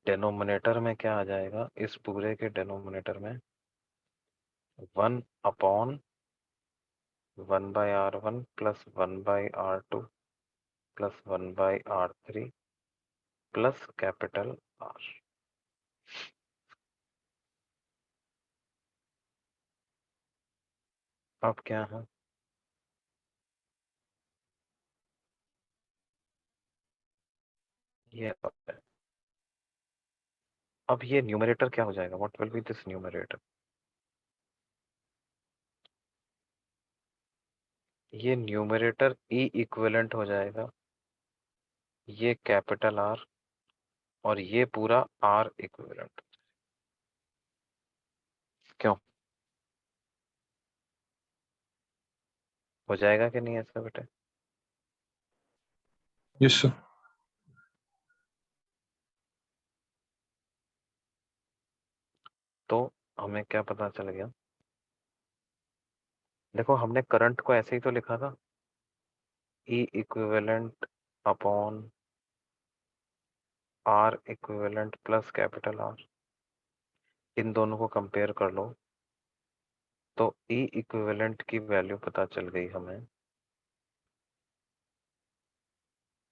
डिनोमिनेटर में क्या आ जाएगा, इस पूरे के डिनोमिनेटर में 1 upon 1/r1 plus 1/r2 plus 1/r3 plus capital R। अब क्या है, ये अब ये न्यूमरेटर क्या हो जाएगा, what will be this numerator, ये न्यूमरेटर E इक्विवेलेंट हो जाएगा, ये कैपिटल R और ये पूरा R इक्विवेलेंट। क्यों हो जाएगा कि नहीं ऐसा बेटे? Yes, sir. तो हमें क्या पता चल गया, देखो हमने करंट को ऐसे ही तो लिखा था, E equivalent upon R equivalent plus capital R, इन दोनों को कंपेयर कर लो, तो E इक्विवेलेंट की वैल्यू पता चल गई हमें,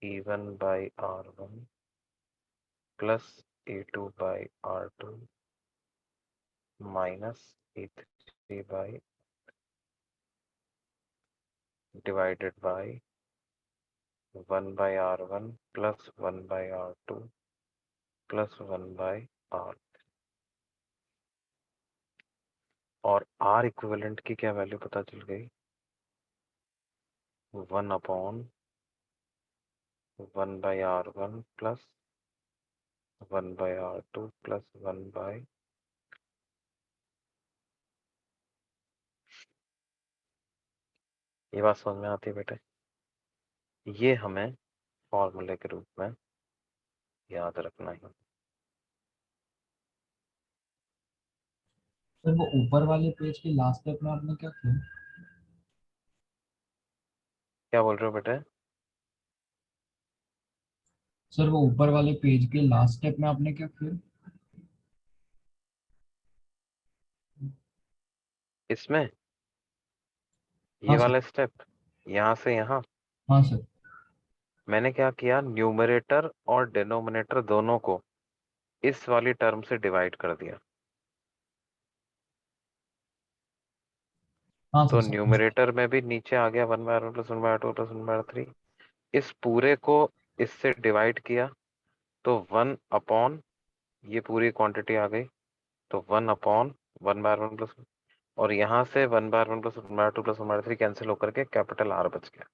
E1/r1 plus E2/r2 minus E3 divided by 1/r1 plus 1/r2 plus 1/r, और R इक्विवेलेंट की क्या वैल्यू पता चल गई, 1 upon 1/r1 plus 1/r2 plus 1/, ये बात समझ में आती है बेटे? ये हमें फॉर्मूले के रूप में याद रखना है। सर वो ऊपर वाले पेज के लास्ट स्टेप में आपने क्या किया? क्या बोल रहे हो बेटे? सर वो ऊपर वाले पेज के लास्ट स्टेप में आपने क्या किया? इसमें ये हाँ सर। वाला स्टेप, यहाँ से यहाँ हाँ सर। मैंने क्या किया, न्यूमरेटर और डिनोमिनेटर दोनों को इस वाली टर्म से डिवाइड कर दिया, हाँ तो सर समझ गया। न्यूमरेटर में भी नीचे आ गया 1/r1 प्लस 1/r2 प्लस 1/3, इस पूरे को इससे डिवाइड किया, तो 1 अपॉन ये पूरी क्वांटिटी आ गई, तो 1 अपॉन 1/r1 प्लस, और यहाँ से 1/r1 प्लस 1/2 प्लस 1/3 कैंसिल होकर के कैपिटल R बच गया,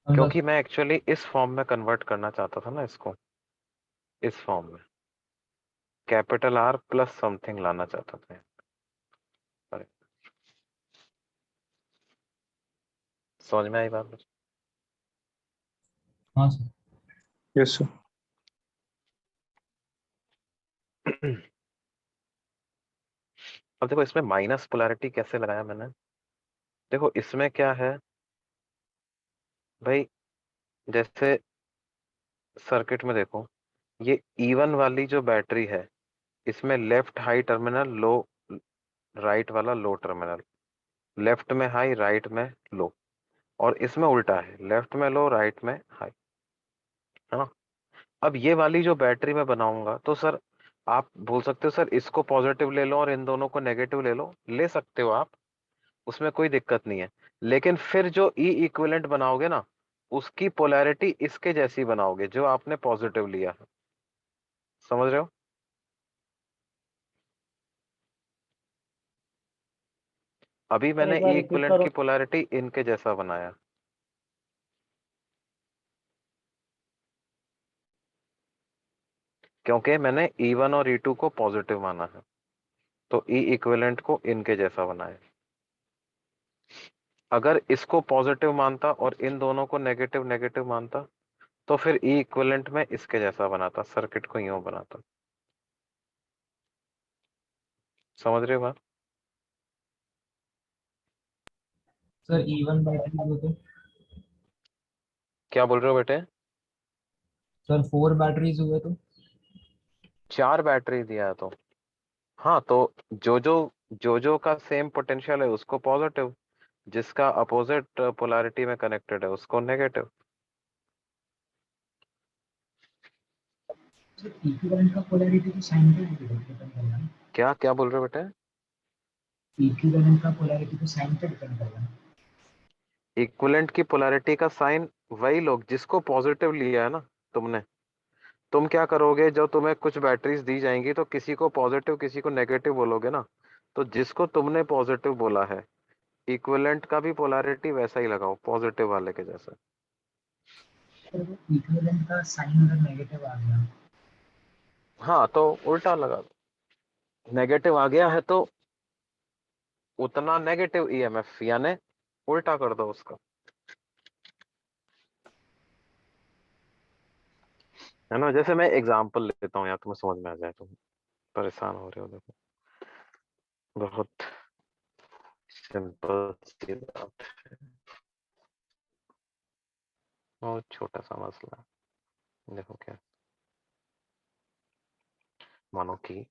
समझा क्योंकि मैं एक्चुअली इस फॉर्म में कन्वर्ट करना चाहता था ना इसको, इस फॉर्म में कैपिटल R प्लस समथिंग लाना चाहता था। अरे, समझ में आई बात? हाँ सर। Yes, sir. अब देखो इसमें माइनस पोलैरिटी कैसे लगाया मैंने। देखो इसमें क्या है भाई, जैसे सर्किट में देखो, ये E1 वाली जो बैटरी है, इसमें लेफ्ट हाई टर्मिनल, लो राइट वाला लो टर्मिनल, लेफ्ट में हाई राइट में लो, और इसमें उल्टा है, लेफ्ट में लो राइट में हाई, है ना। अब ये वाली जो बैटरी मैं बनाऊंगा तो सर आप बोल सकते हो सर इसको पॉजिटिव ले लो और इन दोनों को नेगेटिव ले लो, ले सकते हो आप, उसमें कोई दिक्कत नहीं है। लेकिन फिर जो ई इक्विवेलेंट बनाओगे ना, उसकी पोलैरिटी इसके जैसी बनाओगे जो आपने पॉजिटिव लिया है, समझ रहे हो। अभी सर मैंने एक बार ई रिपीट इक्विवेलेंट करो। की पोलैरिटी इनके जैसा बनाया, क्योंकि मैंने E1 और E2 को पॉजिटिव माना है, तो ई इक्विवेलेंट को इनके जैसा बनाया। अगर इसको पॉजिटिव मानता और इन दोनों को नेगेटिव नेगेटिव मानता, तो फिर ई इक्विवेलेंट में इसके जैसा बनाता, सर्किट को यूं बनाता। समझ रहे हो बात। सर E1 बैटरी हुए तो? क्या बोल रहे हो बेटे। सर 4 बैटरीज हुए तो? 4 बैटरी दिया है तो, हाँ तो जो जो का सेम पोटेंशियल है उसको पॉजिटिव, जिसका अपोजिट पोलैरिटी में कनेक्टेड है उसको नेगेटिव। सर इक्विवेलेंट का पोलैरिटी तो साइन पे डिपेंड करता है। क्या क्या बोल रहे हो बेटे। इक्विवेलेंट का पोलैरिटी तो साइन पे डिपेंड करता है। इक्विवेलेंट की पोलैरिटी का साइन वही लोग जिसको पॉजिटिव लिया है ना तुमने, तुम क्या करोगे, जब तुम्हें कुछ बैटरीज दी जाएंगी तो किसी को पॉजिटिव किसी को नेगेटिव बोलोगे ना, तो जिसको तुमने पॉजिटिव बोला है इक्विवेलेंट का भी पोलैरिटी वैसा ही लगाओ, पॉजिटिव वाले के जैसा। सर वो इक्विवेलेंट का साइन अगर नेगेटिव आ गया? हाँ तो उल्टा लगा दो, नेगेटिव आ गया है तो उतना नेगेटिव ईएमएफ, यानी उल्टा कर दो उसका, है ना। जैसे मैं एग्जांपल लेता हूँ यार, तुम्हें समझ में आ जाए, तुम परेशान हो रहे हो, देखो बहुत सिंपल सी बात है, बहुत छोटा सा मसला है। देखो क्या, मानो कि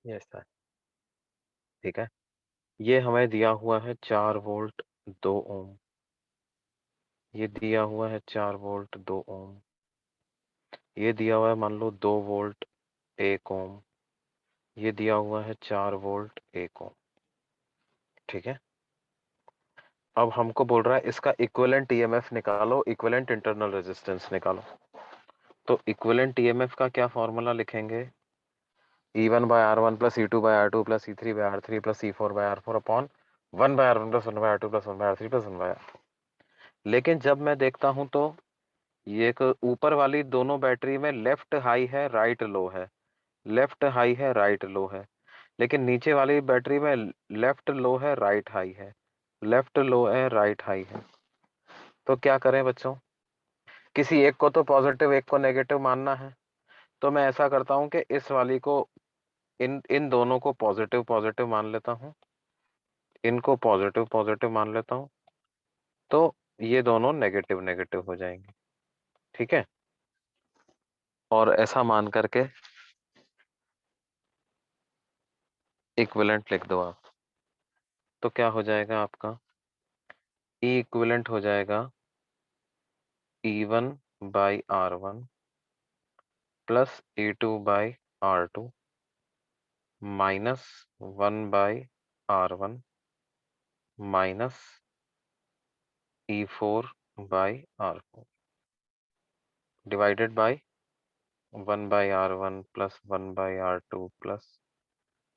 ये ऐसा है, ठीक है। ये हमें दिया हुआ है 4 वोल्ट 2 ओम, ये दिया हुआ है 4 वोल्ट 2 ओम, ये दिया हुआ है मान लो 2 वोल्ट 1 ओम, ये दिया हुआ है 4 वोल्ट 1 ओम, ठीक है। अब हमको बोल रहा है इसका इक्विवेलेंट ईएमएफ निकालो, इक्विवेलेंट इंटरनल रेजिस्टेंस निकालो। तो इक्विवेलेंट ईएमएफ का क्या फॉर्मूला लिखेंगे, E1 by R1 plus E2 by R2 plus E3 by R3 plus E4 by R4 upon 1 by R1 plus 1 by R2 plus 1 by R3 plus 1 by R4। लेकिन जब मैं देखता हूं तो ये एक ऊपर वाली दोनों बैटरी में लेफ्ट हाई है राइट लो है, लेफ्ट हाई है राइट लो है, लेकिन नीचे वाली बैटरी में लेफ्ट लो है राइट हाई है, लेफ्ट लो है राइट हाई है। तो क्या करें बच्चों, किसी एक को तो पॉजिटिव एक को नेगेटिव मानना है, तो मैं ऐसा करता हूं कि इस वाली को इन इन दोनों को पॉजिटिव पॉजिटिव मान लेता हूं, इनको पॉजिटिव पॉजिटिव मान लेता हूं, तो ये दोनों नेगेटिव नेगेटिव हो जाएंगे, ठीक है। और ऐसा मान करके इक्विवेलेंट लिख दो आप, तो क्या हो जाएगा आपका, ई इक्विवेलेंट हो जाएगा E1 by R1 plus E2 by R2 minus 1 by R1 minus E4 by R4 divided by 1 by R1 plus 1 by R2 plus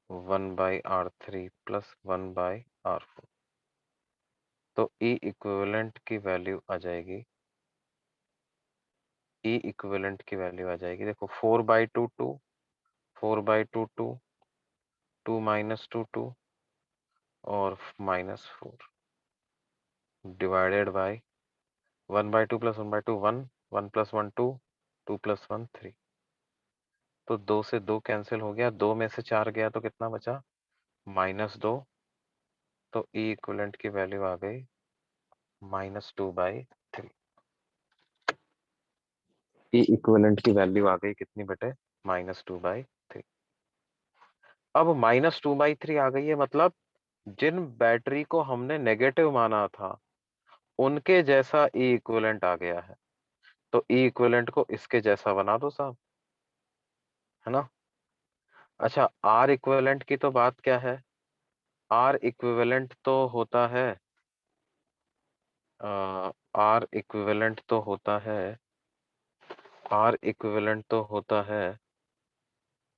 1 by R3 plus 1 by R4। तो E इक्विवेलेंट की वैल्यू आ जाएगी, E equivalent की value आ जाएगी, देखो 4 by 2 2, 4 by 2 2, 2 minus 2 2 और minus 4 divided by 1 by 2 plus 1 by 2 1, 1 plus 1 2, 2 plus 1 3। तो 2 से 2 कैंसिल हो गया, 2 में से 4 गया तो कितना बचा, -2। तो E इक्विवेलेंट की वैल्यू आ गई -2/3। E इक्विवेलेंट की वैल्यू आ गई कितनी बेटे, -2/3। अब -2/3 आ गई है, मतलब जिन बैटरी को हमने नेगेटिव माना था उनके जैसा E इक्विवेलेंट आ गया है। तो E इक्विवेलेंट को इसके जैसा बना दो साहब, है ना। अच्छा, R इक्विवेलेंट की तो बात क्या है, R इक्विवेलेंट तो होता है R इक्विवेलेंट तो होता है R इक्विवेलेंट तो होता है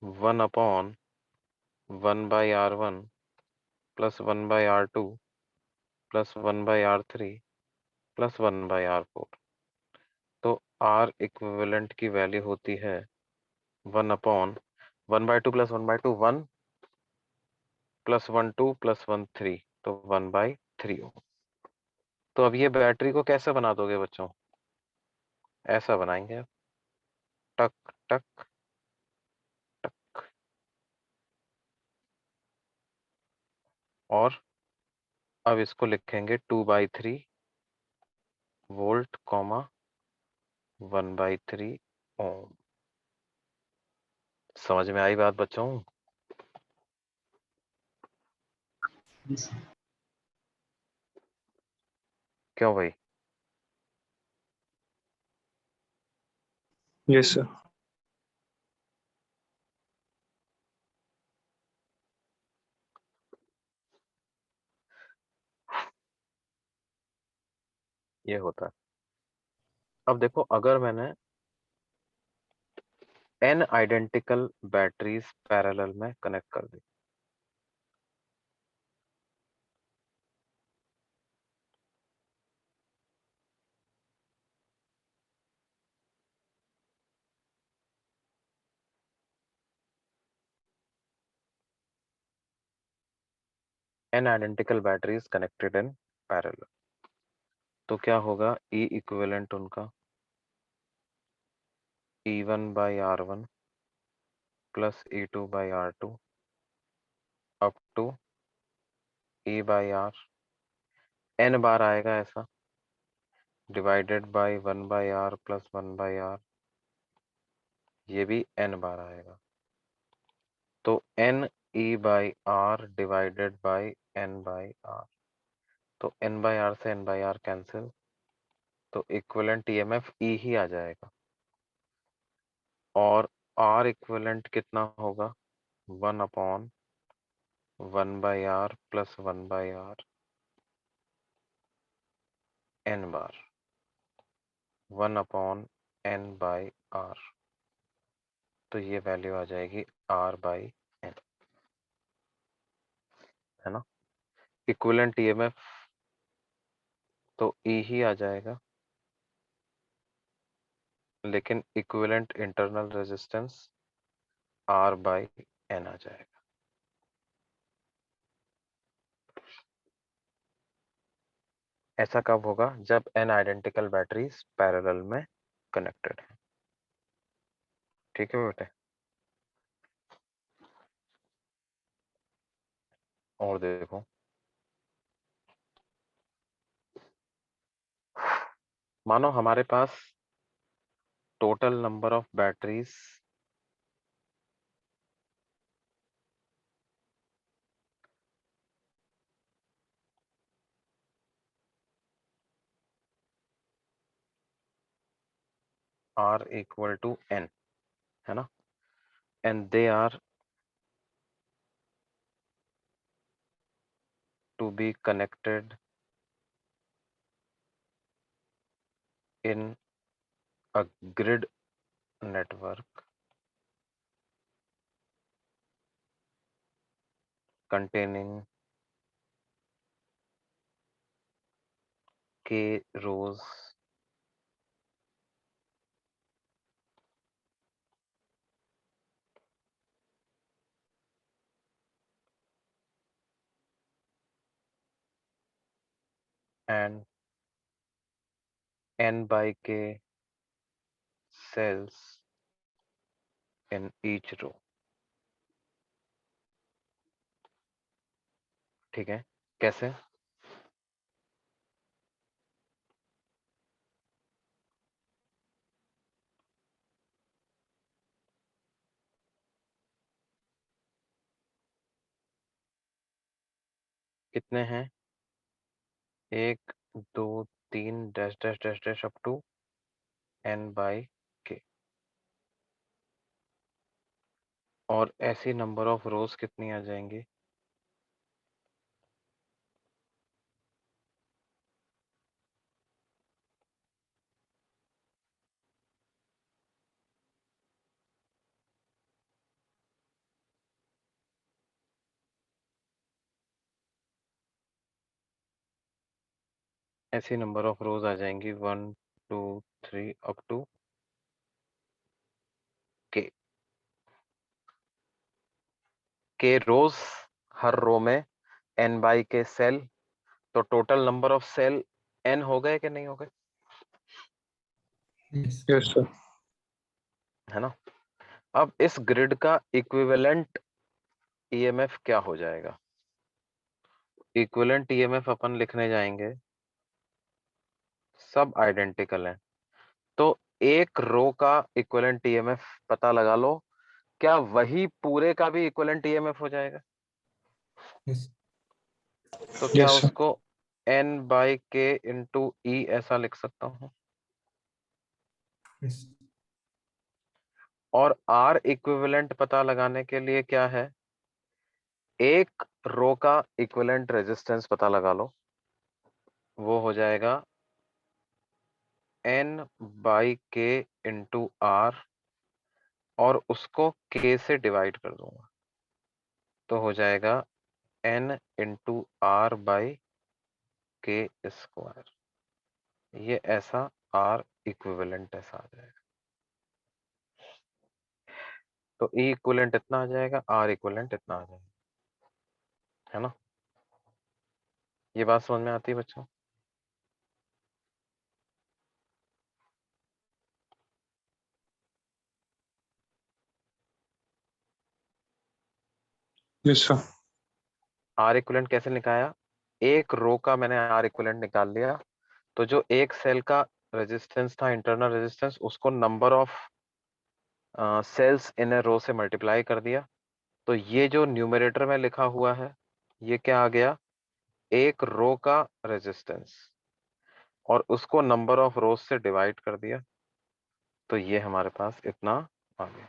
1/1/R1 plus 1/R2 plus 1/R3 plus 1/R4। तो R इक्विवेलेंट की वैल्यू होती है 1/1/2 प्लस 1/2 1 प्लस 1 2 प्लस 1 3, तो 1/3 हो। तो अब ये बैटरी को कैसे बना दोगे बच्चों, ऐसा बनाएंगे अब, टक टक टक, और अब इसको लिखेंगे 2/3 वोल्ट कॉमा 1/3 ओम। समझ में आई बात बच्चों, Yes. क्यों भाई। Yes, sir. ये होता है। अब देखो, अगर मैंने n आइडेंटिकल बैटरीज पैरेलल में कनेक्ट कर दी, n identical batteries connected in parallel, तो क्या होगा, E इक्विवेलेंट उनका E1/R1 plus E2/R2 up to E/R, n बार आएगा ऐसा, divided by 1/R plus 1/R, ये भी n बार आएगा। तो n E/R divided by n/R, तो n/R से n/R कैंसिल, तो इक्विवेलेंट ईएमएफ E ही आ जाएगा। और R इक्विवेलेंट कितना होगा, 1/1/R प्लस 1/R n बार, 1/n/R, तो ये वैल्यू आ जाएगी R/n, है ना। इक्विवेलेंट ईएमएफ तो E ही आ जाएगा, लेकिन इक्विवेलेंट इंटरनल रेजिस्टेंस R/n आ जाएगा। ऐसा कब होगा, जब n आइडेंटिकल बैटरीज पैरेलल में कनेक्टेड है। ठीक है बेटे, और देखो, मानो हमारे पास total number of batteries are equal to n, है ना, and they are to be connected in a grid network containing k rows and n by k cells in each row. ठीक है, कैसे? कितने हैं? 1 2 3 dash dash dash dash up to n by k, और ऐसी number of रोज कितनी आ जाएंगी? ऐसी नंबर ऑफ रोज आ जाएंगी 1 2 3 up to k. k rows, हर रो में n by k सेल, तो total number of cell n हो गए कि नहीं हो गए? Yes, sir. है ना? अब इस ग्रिड का इक्विवेलेंट ईएमएफ क्या हो जाएगा? इक्विवेलेंट ईएमएफ अपन लिखने जाएंगे, सब आइडेंटिकल हैं, तो एक रो का इक्विवेलेंट ईएमएफ पता लगा लो, क्या वही पूरे का भी इक्विवेलेंट ईएमएफ हो जाएगा? तो क्या Yes, sir. उसको n by k इंटू ई ऐसा लिख सकता हूँ? और R इक्विवेलेंट पता लगाने के लिए क्या है? एक रो का इक्विवेलेंट रेजिस्टेंस पता लगा लो, वो हो जाएगा n by k into R, और उसको k से डिवाइड कर दूंगा, तो हो जाएगा n into R by k square. ये ऐसा R इक्विवेलेंट ऐसा आ जाएगा। तो E इक्विवेलेंट इतना आ जाएगा, R इक्विवेलेंट इतना आ जाएगा, है ना? ये बात समझ में आती है बच्चों? Yes, sir. R इक्विवेलेंट कैसे निकाला? एक रो का मैंने R इक्विवेलेंट निकाल लिया, तो जो एक सेल का रेजिस्टेंस था, इंटरनल रेजिस्टेंस, उसको नंबर ऑफ सेल्स इन ए रो से मल्टीप्लाई कर दिया, तो ये जो न्यूमरेटर में लिखा हुआ है ये क्या आ गया? एक रो का रेजिस्टेंस, और उसको नंबर ऑफ रोज से डिवाइड कर दिया, तो ये हमारे पास इतना आ गया,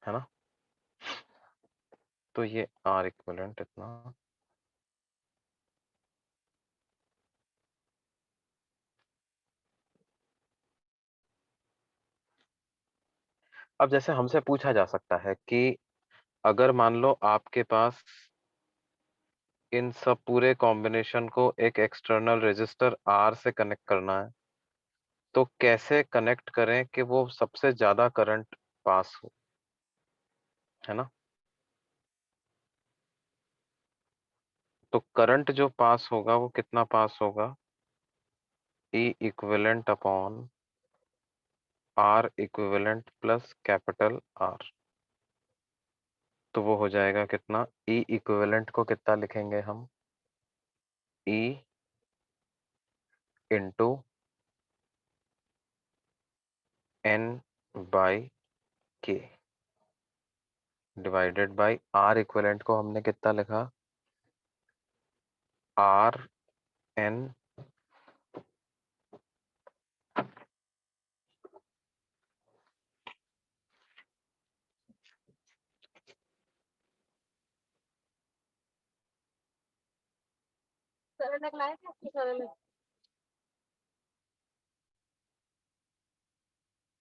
है ना? तो ये R इक्विवेलेंट इतना। अब जैसे हमसे पूछा जा सकता है कि अगर मान लो आपके पास इन सब पूरे कॉम्बिनेशन को एक एक्सटर्नल रेजिस्टर R से कनेक्ट करना है, तो कैसे कनेक्ट करें कि वो सबसे ज्यादा करंट पास हो, है ना? तो करंट जो पास होगा वो कितना पास होगा? E equivalent upon R equivalent plus capital R, तो वो हो जाएगा कितना? E इक्विवेलेंट को कितना लिखेंगे हम? E into n by k divided by R equivalent को हमने कितना लिखा? R n तक लाए थे आपके खाने में?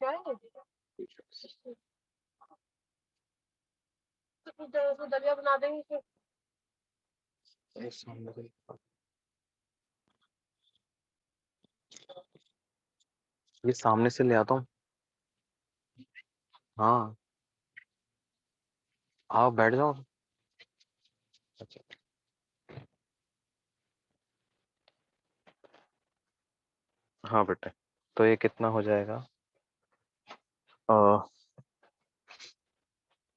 क्या है? तो दलिया बना देंगे फिर। ये सामने से ले आता हूँ। हाँ, आओ बैठ जाओ। अच्छा, हाँ बेटे, तो ये कितना हो जाएगा?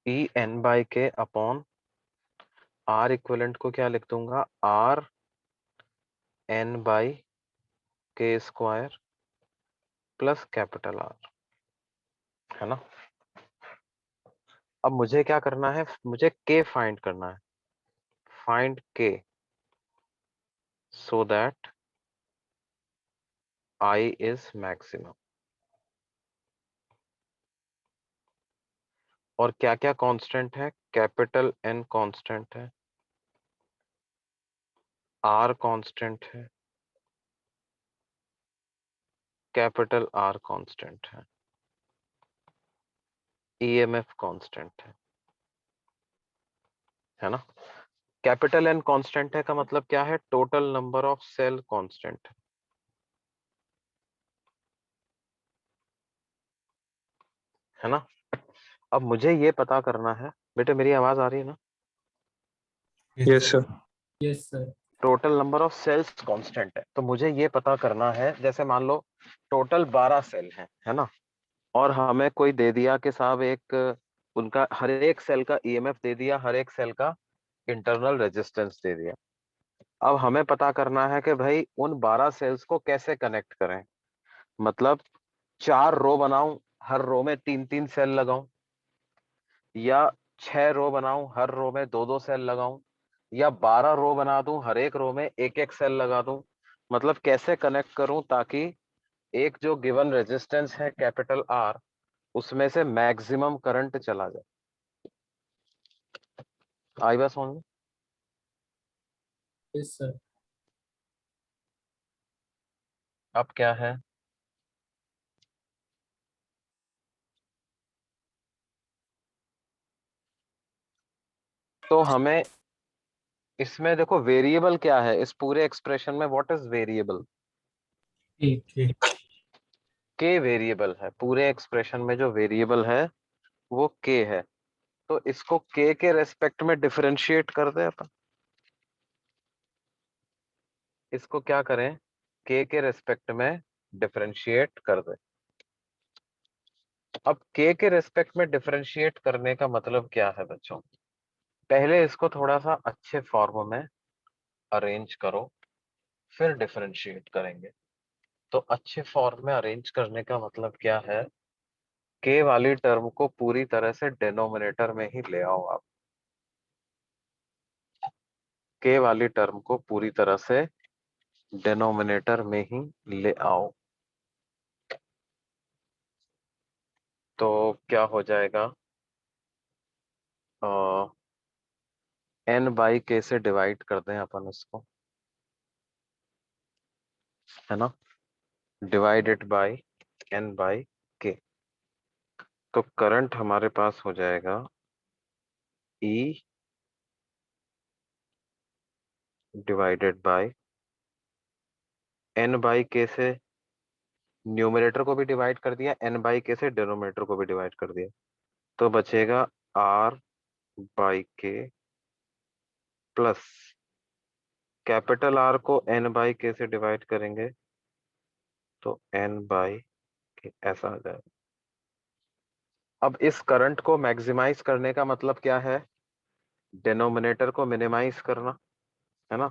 ई एन बाई के अपॉन आर इक्विवेलेंट को क्या लिख दूंगा? Are N by K square plus capital R, है ना? अब मुझे क्या करना है? मुझे के फाइंड करना है। फाइंड के so that I is maximum। और क्या क्या कांस्टेंट है? कैपिटल एन कांस्टेंट है, आर कांस्टेंट है, capital R constant EMF constant है ना? कैपिटल एन कांस्टेंट है का मतलब क्या है? Total number of cell constant है ना? अब मुझे ये पता करना है, बेटे मेरी आवाज आ रही है ना? Yes, sir. Yes sir. Total number of cells constant है, तो मुझे ये पता करना है, जैसे मान लो टोटल 12 सेल है ना? और हमें कोई दे दिया कि साहब एक उनका हर एक सेल का ईएमएफ दे दिया, हर एक सेल का इंटरनल रेजिस्टेंस दे दिया। अब हमें पता करना है कि भाई उन 12 सेल्स को कैसे कनेक्ट करें। मतलब 4 रो बनाऊं, हर रो में 3-3 सेल लगाऊं, या 6 रो बनाऊं, हर रो में 2-2 सेल लगाऊं, या 12 रो बना दूं, हर एक रो में एक एक सेल लगा दूं। मतलब कैसे कनेक्ट करूं ताकि एक जो गिवन रेजिस्टेंस है कैपिटल आर, उसमें से मैक्सिमम करंट चला जाए। आई बात समझ में? Yes sir. अब क्या है? तो हमें इसमें देखो वेरिएबल क्या है इस पूरे एक्सप्रेशन में? What is variable? के वेरिएबल है पूरे एक्सप्रेशन में। जो वेरिएबल है वो के है, तो इसको के रेस्पेक्ट में डिफरेंशिएट कर दे अपन। इसको क्या करें? के रेस्पेक्ट में डिफरेंशिएट कर दे। अब के रेस्पेक्ट में डिफरेंशिएट करने का मतलब क्या है बच्चों? पहले इसको थोड़ा सा अच्छे फॉर्म में अरेंज करो, फिर डिफरेंशिएट करेंगे। तो अच्छे फॉर्म में अरेंज करने का मतलब क्या है? के वाली टर्म को पूरी तरह से डिनोमिनेटर में ही ले आओ आप। के वाली टर्म को पूरी तरह से डिनोमिनेटर में ही ले आओ। तो क्या हो जाएगा? एन बाई के से डिवाइड कर दें अपन इसको, है ना? डिवाइडेड बाई एन बाई के। तो करंट हमारे पास हो जाएगा E divided by N by के से न्यूमरेटर को भी डिवाइड कर दिया, एन बाई के से डिनोमिनेटर को भी डिवाइड कर दिया। तो बचेगा are by K plus capital R को एन बाई के से डिवाइड करेंगे तो एन बाई के, ऐसा आ जाएगा। अब इस करंट को मैक्सिमाइज करने का मतलब क्या है? डिनोमिनेटर को मिनिमाइज करना, है ना?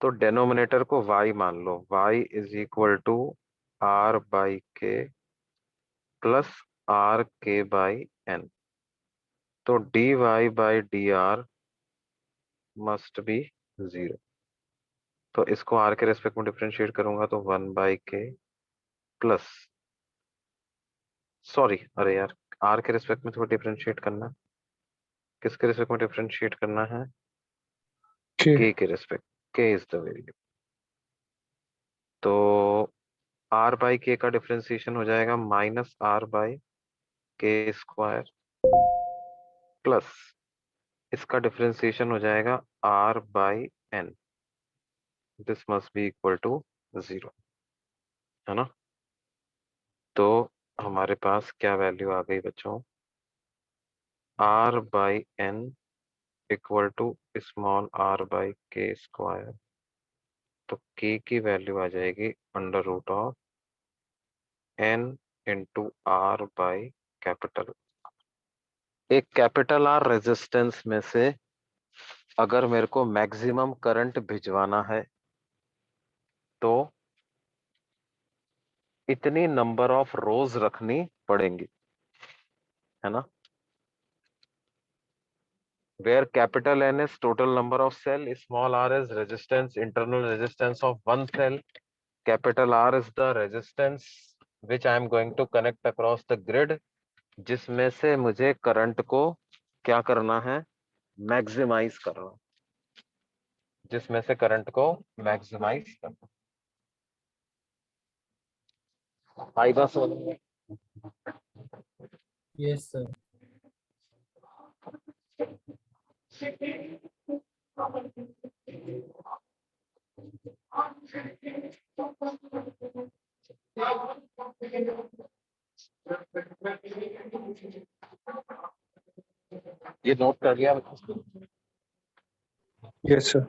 तो डिनोमिनेटर को y मान लो, y is equal to R by K plus R K by N. तो D Y by D R must be 0। तो इसको आर के रेस्पेक्ट में डिफरेंशिएट करूंगा तो 1 बाई के प्लस, सॉरी अरे यार, आर के रेस्पेक्ट में थोड़ा डिफरेंशिएट करना, किसके रेस्पेक्ट में डिफरेंशिएट करना है? K. के respect. K is the variable. तो आर बाई के का डिफरेंशिएशन हो जाएगा minus R by K square plus इसका डिफरेंशिएशन हो जाएगा R by N. This must be equal to 0, है ना। तो हमारे पास क्या वैल्यू आ गई बच्चों, R by N equal to small R by K square. तो के की वैल्यू आ जाएगी under root of N into R by capital. एक कैपिटल आर रेजिस्टेंस में से अगर मेरे को मैक्सिमम करंट भिजवाना है तो इतनी नंबर ऑफ रोज रखनी पड़ेंगी, है ना। Where capital N is total number of cell, small r is resistance, internal resistance of one cell, capital R is the resistance which I am going to connect across the grid, जिसमें से मुझे current को क्या करना है, maximise करना, जिसमें से करंट को मैक्सिमाइज करना। आई बस यस सर। ये नोट कर लिया। Yes, sir.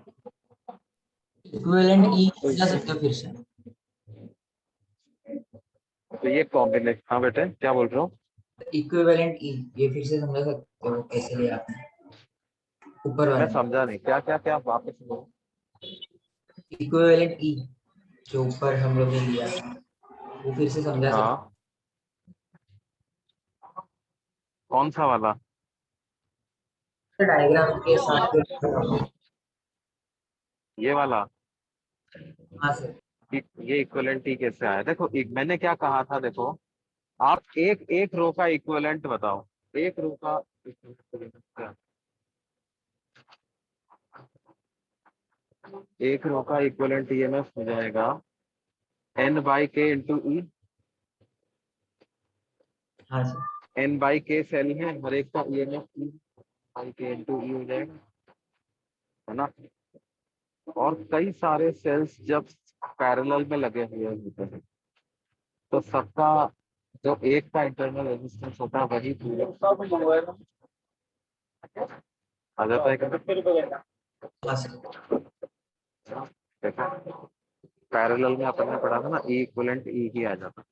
इक्विवेलेंट ई समझा सकते हो फिर से? तो ये कॉम्बिनेशन, हाँ बेटे क्या बोल रहे हो? इक्विवेलेंट ई ये फिर से समझा सकते हो कैसे लिया आपने? ऊपर मैं वाला समझा नहीं, क्या क्या क्या वापस बोलो। इक्विवेलेंट ई जो ऊपर हम लोग ने लिया था वो फिर से समझा सकते हाँ, कौन सा वाला? हो डायग्राम के साथ? ये वाला। हाँ सर। ये इक्विवेलेंट ही कैसे आया? देखो मैंने क्या कहा था, देखो आप एक एक रो का इक्विवेलेंट बताओ। एक रो का equivalent क्या? एक रो का इक्विवेलेंट ईएमएफ हो जाएगा एन बाई के इंटू ई। हाँ सर। एन बाई के सेल है, हर एक का ईएमएफ ई बाई के इंटू ई हो जाएगा, है ना। और कई सारे सेल्स जब पैरेलल में लगे हुए होते हैं तो सबका जो एक का इंटरनल रेजिस्टेंस होता है वही पूरा आ जाता है क्या? हाँ सर। देखा, पैरेलल में अपन ने पढ़ा था ना, ई इक्विवेलेंट ई ही आ जाता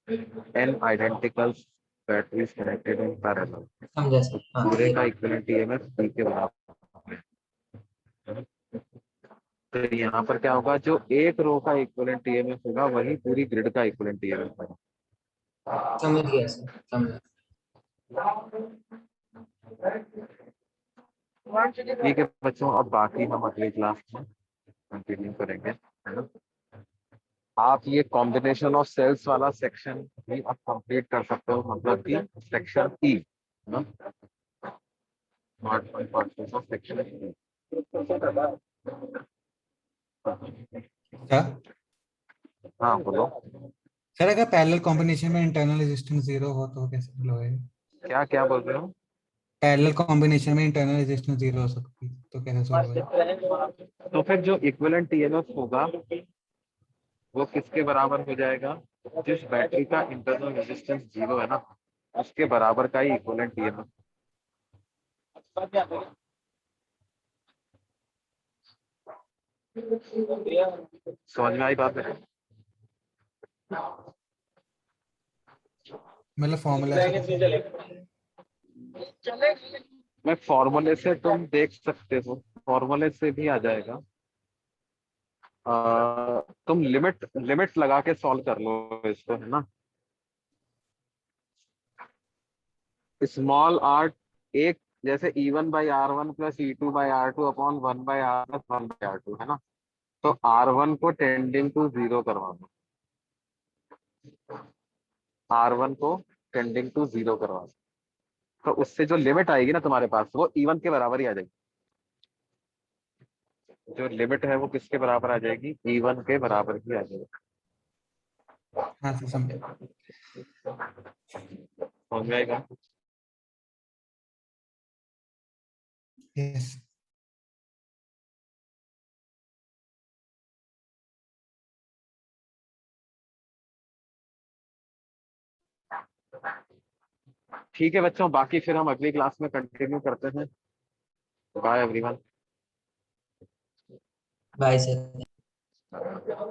है। N identical batteries connected in parallel, समझा सर। हाँ पूरे का इक्विवेलेंट ईएमएफ ई के बराबर है। तो यहाँ पर क्या होगा, जो एक रो का इक्विवेलेंट ईएमएफ होगा वही पूरी ग्रिड का इक्विवेलेंट ईएमएफ होगा। समझ गया सर, समझा। ठीक है बच्चों, अब बाकी हम अगले क्लास में कंटिन्यू करेंगे, है ना। आप ये कॉम्बिनेशन ऑफ सेल्स वाला सेक्शन भी आप कंप्लीट कर सकते हो, मतलब कि सेक्शन ई, है ना। Section E. क्या हाँ बोलो, सर, अगर पैरेलल कॉम्बिनेशन में इंटरनल रेजिस्टेंस 0 हो तो कैसे हल होएगा? क्या क्या बोल रहे हो? पैरेलल कॉम्बिनेशन में इंटरनल रेजिस्टेंस 0 हो सकती तो कैसे सॉल्व होएगा? तो फिर जो इक्विवेलेंट ईएमएफ होगा वो किसके बराबर हो जाएगा? जिस बैटरी का इंटरनल रेजिस्टेंस 0 है ना, उसके बराबर का ही इक्विवेलेंट ईएमएफ। समझ में आई बात है? मतलब फॉर्मूला मैं फॉर्मूले से तुम देख सकते हो, फॉर्मूले से भी आ जाएगा। तुम लिमिट लिमिट लगा के सॉल्व कर लो इसको, है ना। स्मॉल आर एक, जैसे E1/R1 plus E2/R2 upon 1/R plus 1/R2, है ना। तो R1 को टेंडिंग टू 0 करवा दो, R1 को टेंडिंग टू 0 करवा दो, तो उससे जो लिमिट आएगी ना तुम्हारे पास वो E1 के बराबर ही आ जाएगी। जो लिमिट है वो किसके बराबर आ जाएगी, E1 के बराबर की आ जाएगी। हाँ सर समझा। समझ में आएगा? यस। ठीक है बच्चों, बाकी फिर हम अगली क्लास में कंटिन्यू करते हैं। Bye everyone. Bye sir.